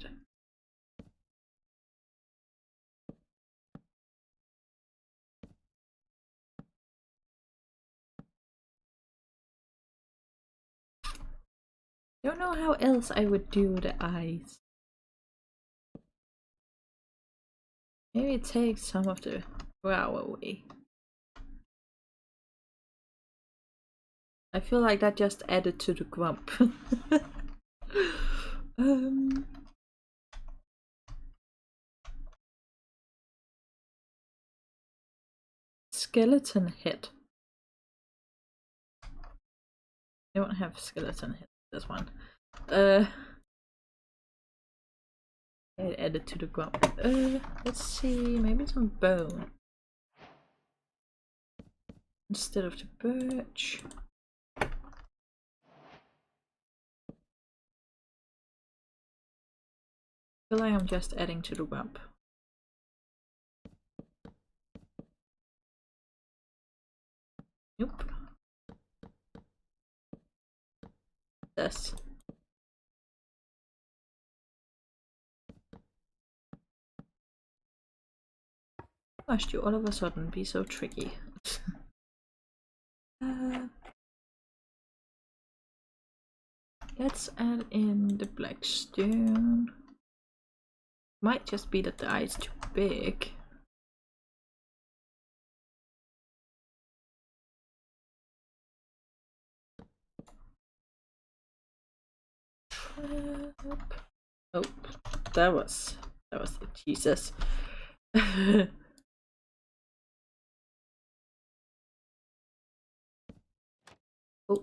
Don't know how else I would do the eyes. Maybe take some of the brow away. I feel like that just added to the grump. Skeleton head. I don't have skeleton head, this one. Add it to the grump. Let's see, maybe some bone instead of the birch. I feel like I'm just adding to the grump. Nope. This. Must you all of a sudden be so tricky? Let's add in the black stone. Might just be that the eye is too big. Oh, that was it. Jesus. Oh.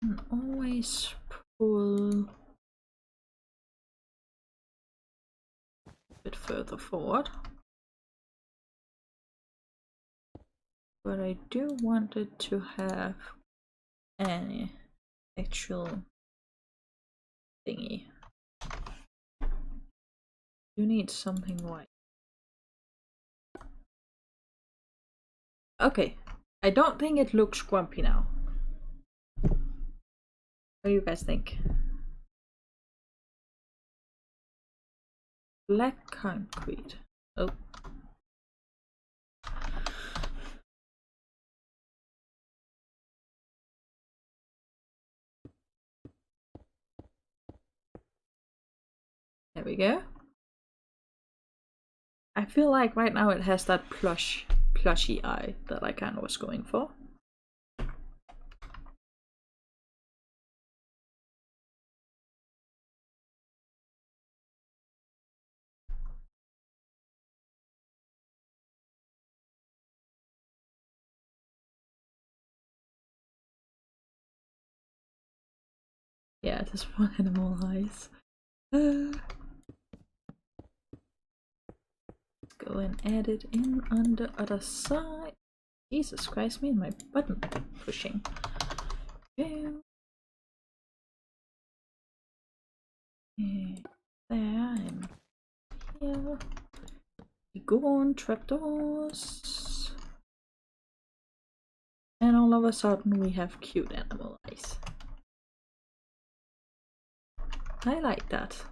And always pull a bit further forward. But I do want it to have an actual thingy. You need something white. Okay, I don't think it looks grumpy now. What do you guys think? Black concrete. Oh. There we go. I feel like right now it has that plushy eye that I kind of was going for. Yeah, just one animal eyes. Let's go and add it in on the other side. Jesus Christ, me and my button pushing. Yeah. There and here. We go on trapdoors. And all of a sudden we have cute animal eyes. I like that.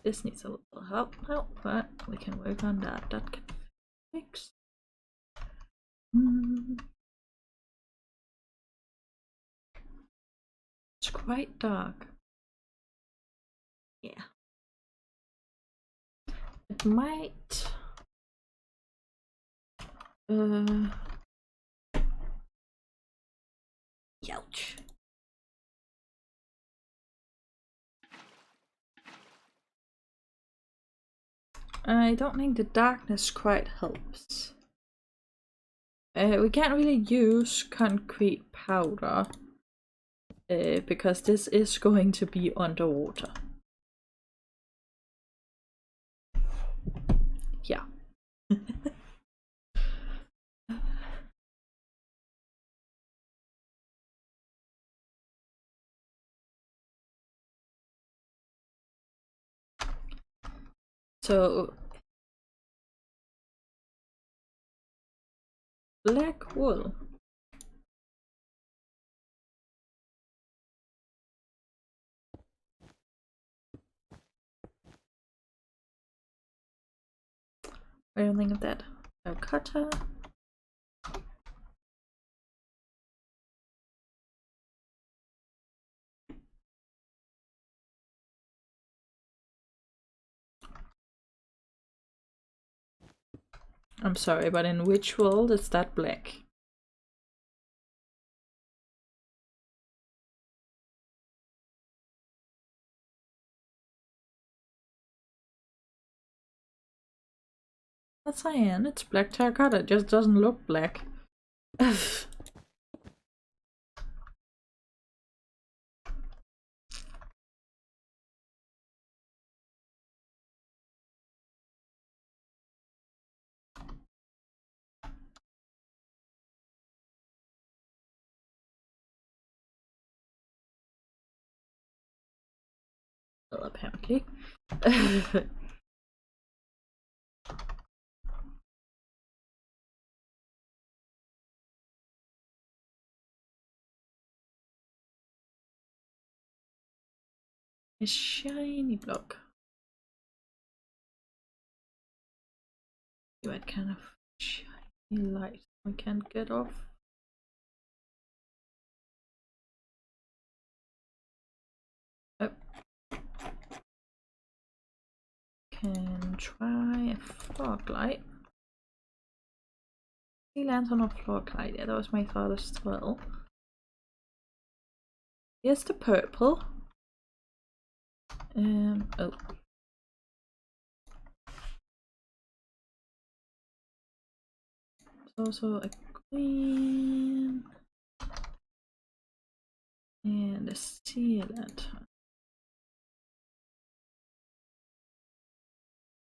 This needs a little help, but we can work on that. That can fix. It's quite dark. Yeah. It might... Ouch. I don't think the darkness quite helps. We can't really use concrete powder because this is going to be underwater. Yeah. So black wool. I don't think of that. A cutter. I'm sorry, but in which world is that black? That's cyan. It's black terracotta. It just doesn't look black. Well, apparently. A shiny block. What kind of shiny light we can't get off? Oh. Can try a fog light. Sea lantern or fog light? Yeah, that was my thought as well. Here's the purple. Oh. There's also a green. And a sea lantern.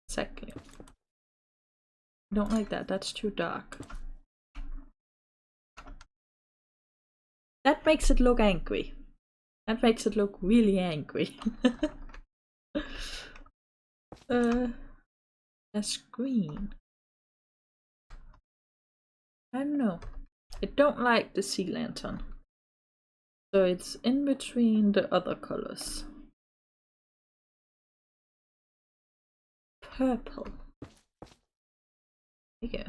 Exactly. I don't like that, that's too dark. That makes it look angry. That makes it look really angry. That's green. I don't know. I don't like the sea lantern. So it's in between the other colors. Purple. There you go.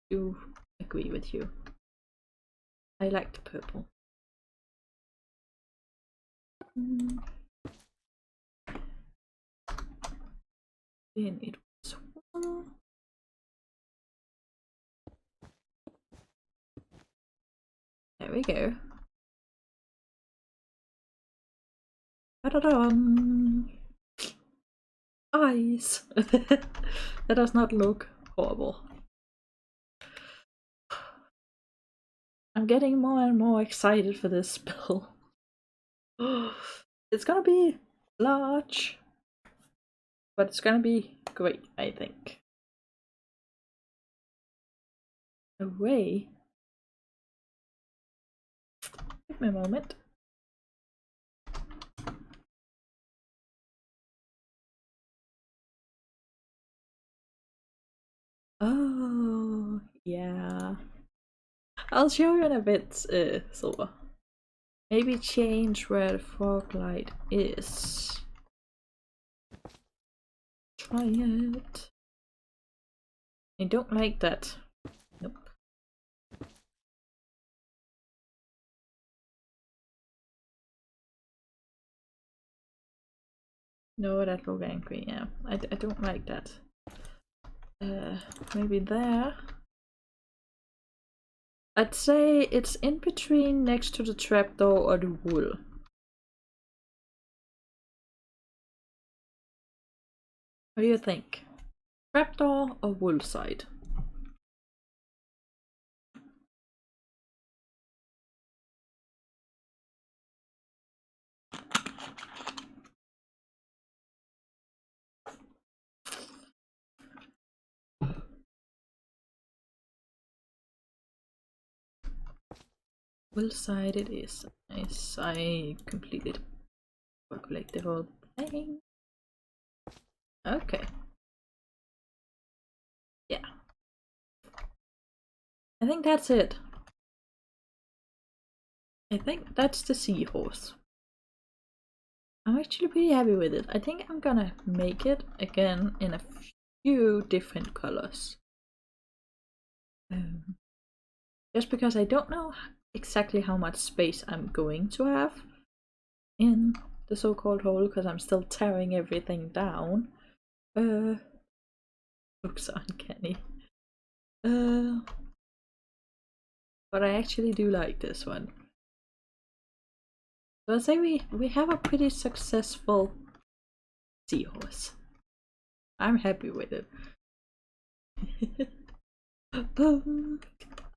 Do agree with you. I like the purple. Then it was one. There we go. Ta-da-dum! Eyes! That does not look horrible. I'm getting more and more excited for this spell. It's gonna be large, but it's gonna be great, I think. Away. Give me a moment. Oh, yeah. I'll show you in a bit, Silver. Maybe change where the fog light is. Try it. I don't like that. Nope. No, that look angry, yeah. I don't like that. Maybe there. I'd say it's in between next to the trapdoor or the wool. What do you think? Trapdoor or wool side? Wool side it is. Nice. I completed calculate the whole thing. Okay. Yeah. I think that's it. I think that's the Seahorse. I'm actually pretty happy with it. I think I'm gonna make it again in a few different colors. Just because I don't know exactly how much space I'm going to have in the so-called hole, because I'm still tearing everything down. Looks uncanny. But I actually do like this one. So I'd say we have a pretty successful Seahorse. I'm happy with it.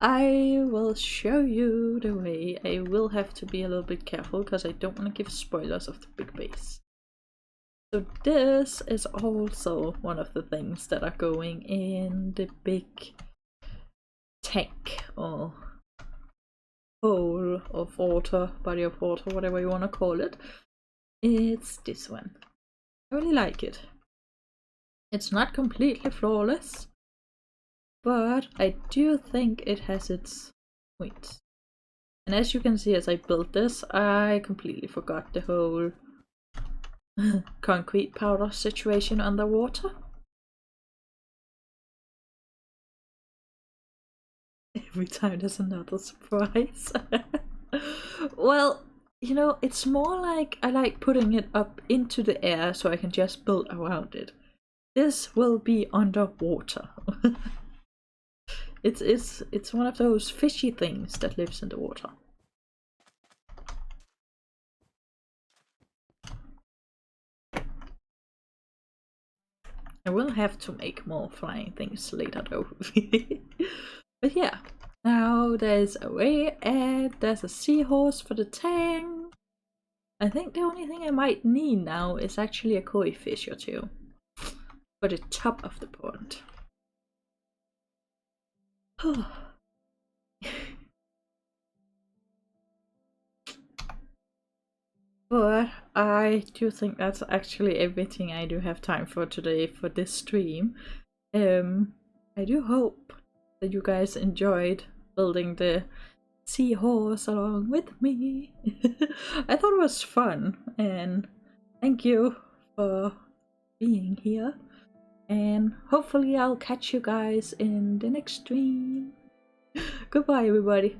I will show you the way. I will have to be a little bit careful because I don't want to give spoilers of the big base. So this is also one of the things that are going in the big tank or hole of water, body of water, whatever you want to call it. It's this one. I really like it. It's not completely flawless, but I do think it has its points. And as you can see, as I built this, I completely forgot the whole concrete powder situation underwater. Every time there's another surprise. Well, you know, it's more like I like putting it up into the air so I can just build around it. This will be underwater. It's one of those fishy things that lives in the water. I will have to make more flying things later though. But yeah, now there's a way and there's a seahorse for the tank. I think the only thing I might need now is actually a koi fish or two for the top of the pond. But I do think that's actually everything I do have time for today for this stream. I do hope that you guys enjoyed building the seahorse along with me. I thought it was fun, and thank you for being here. And hopefully I'll catch you guys in the next stream. Goodbye, everybody.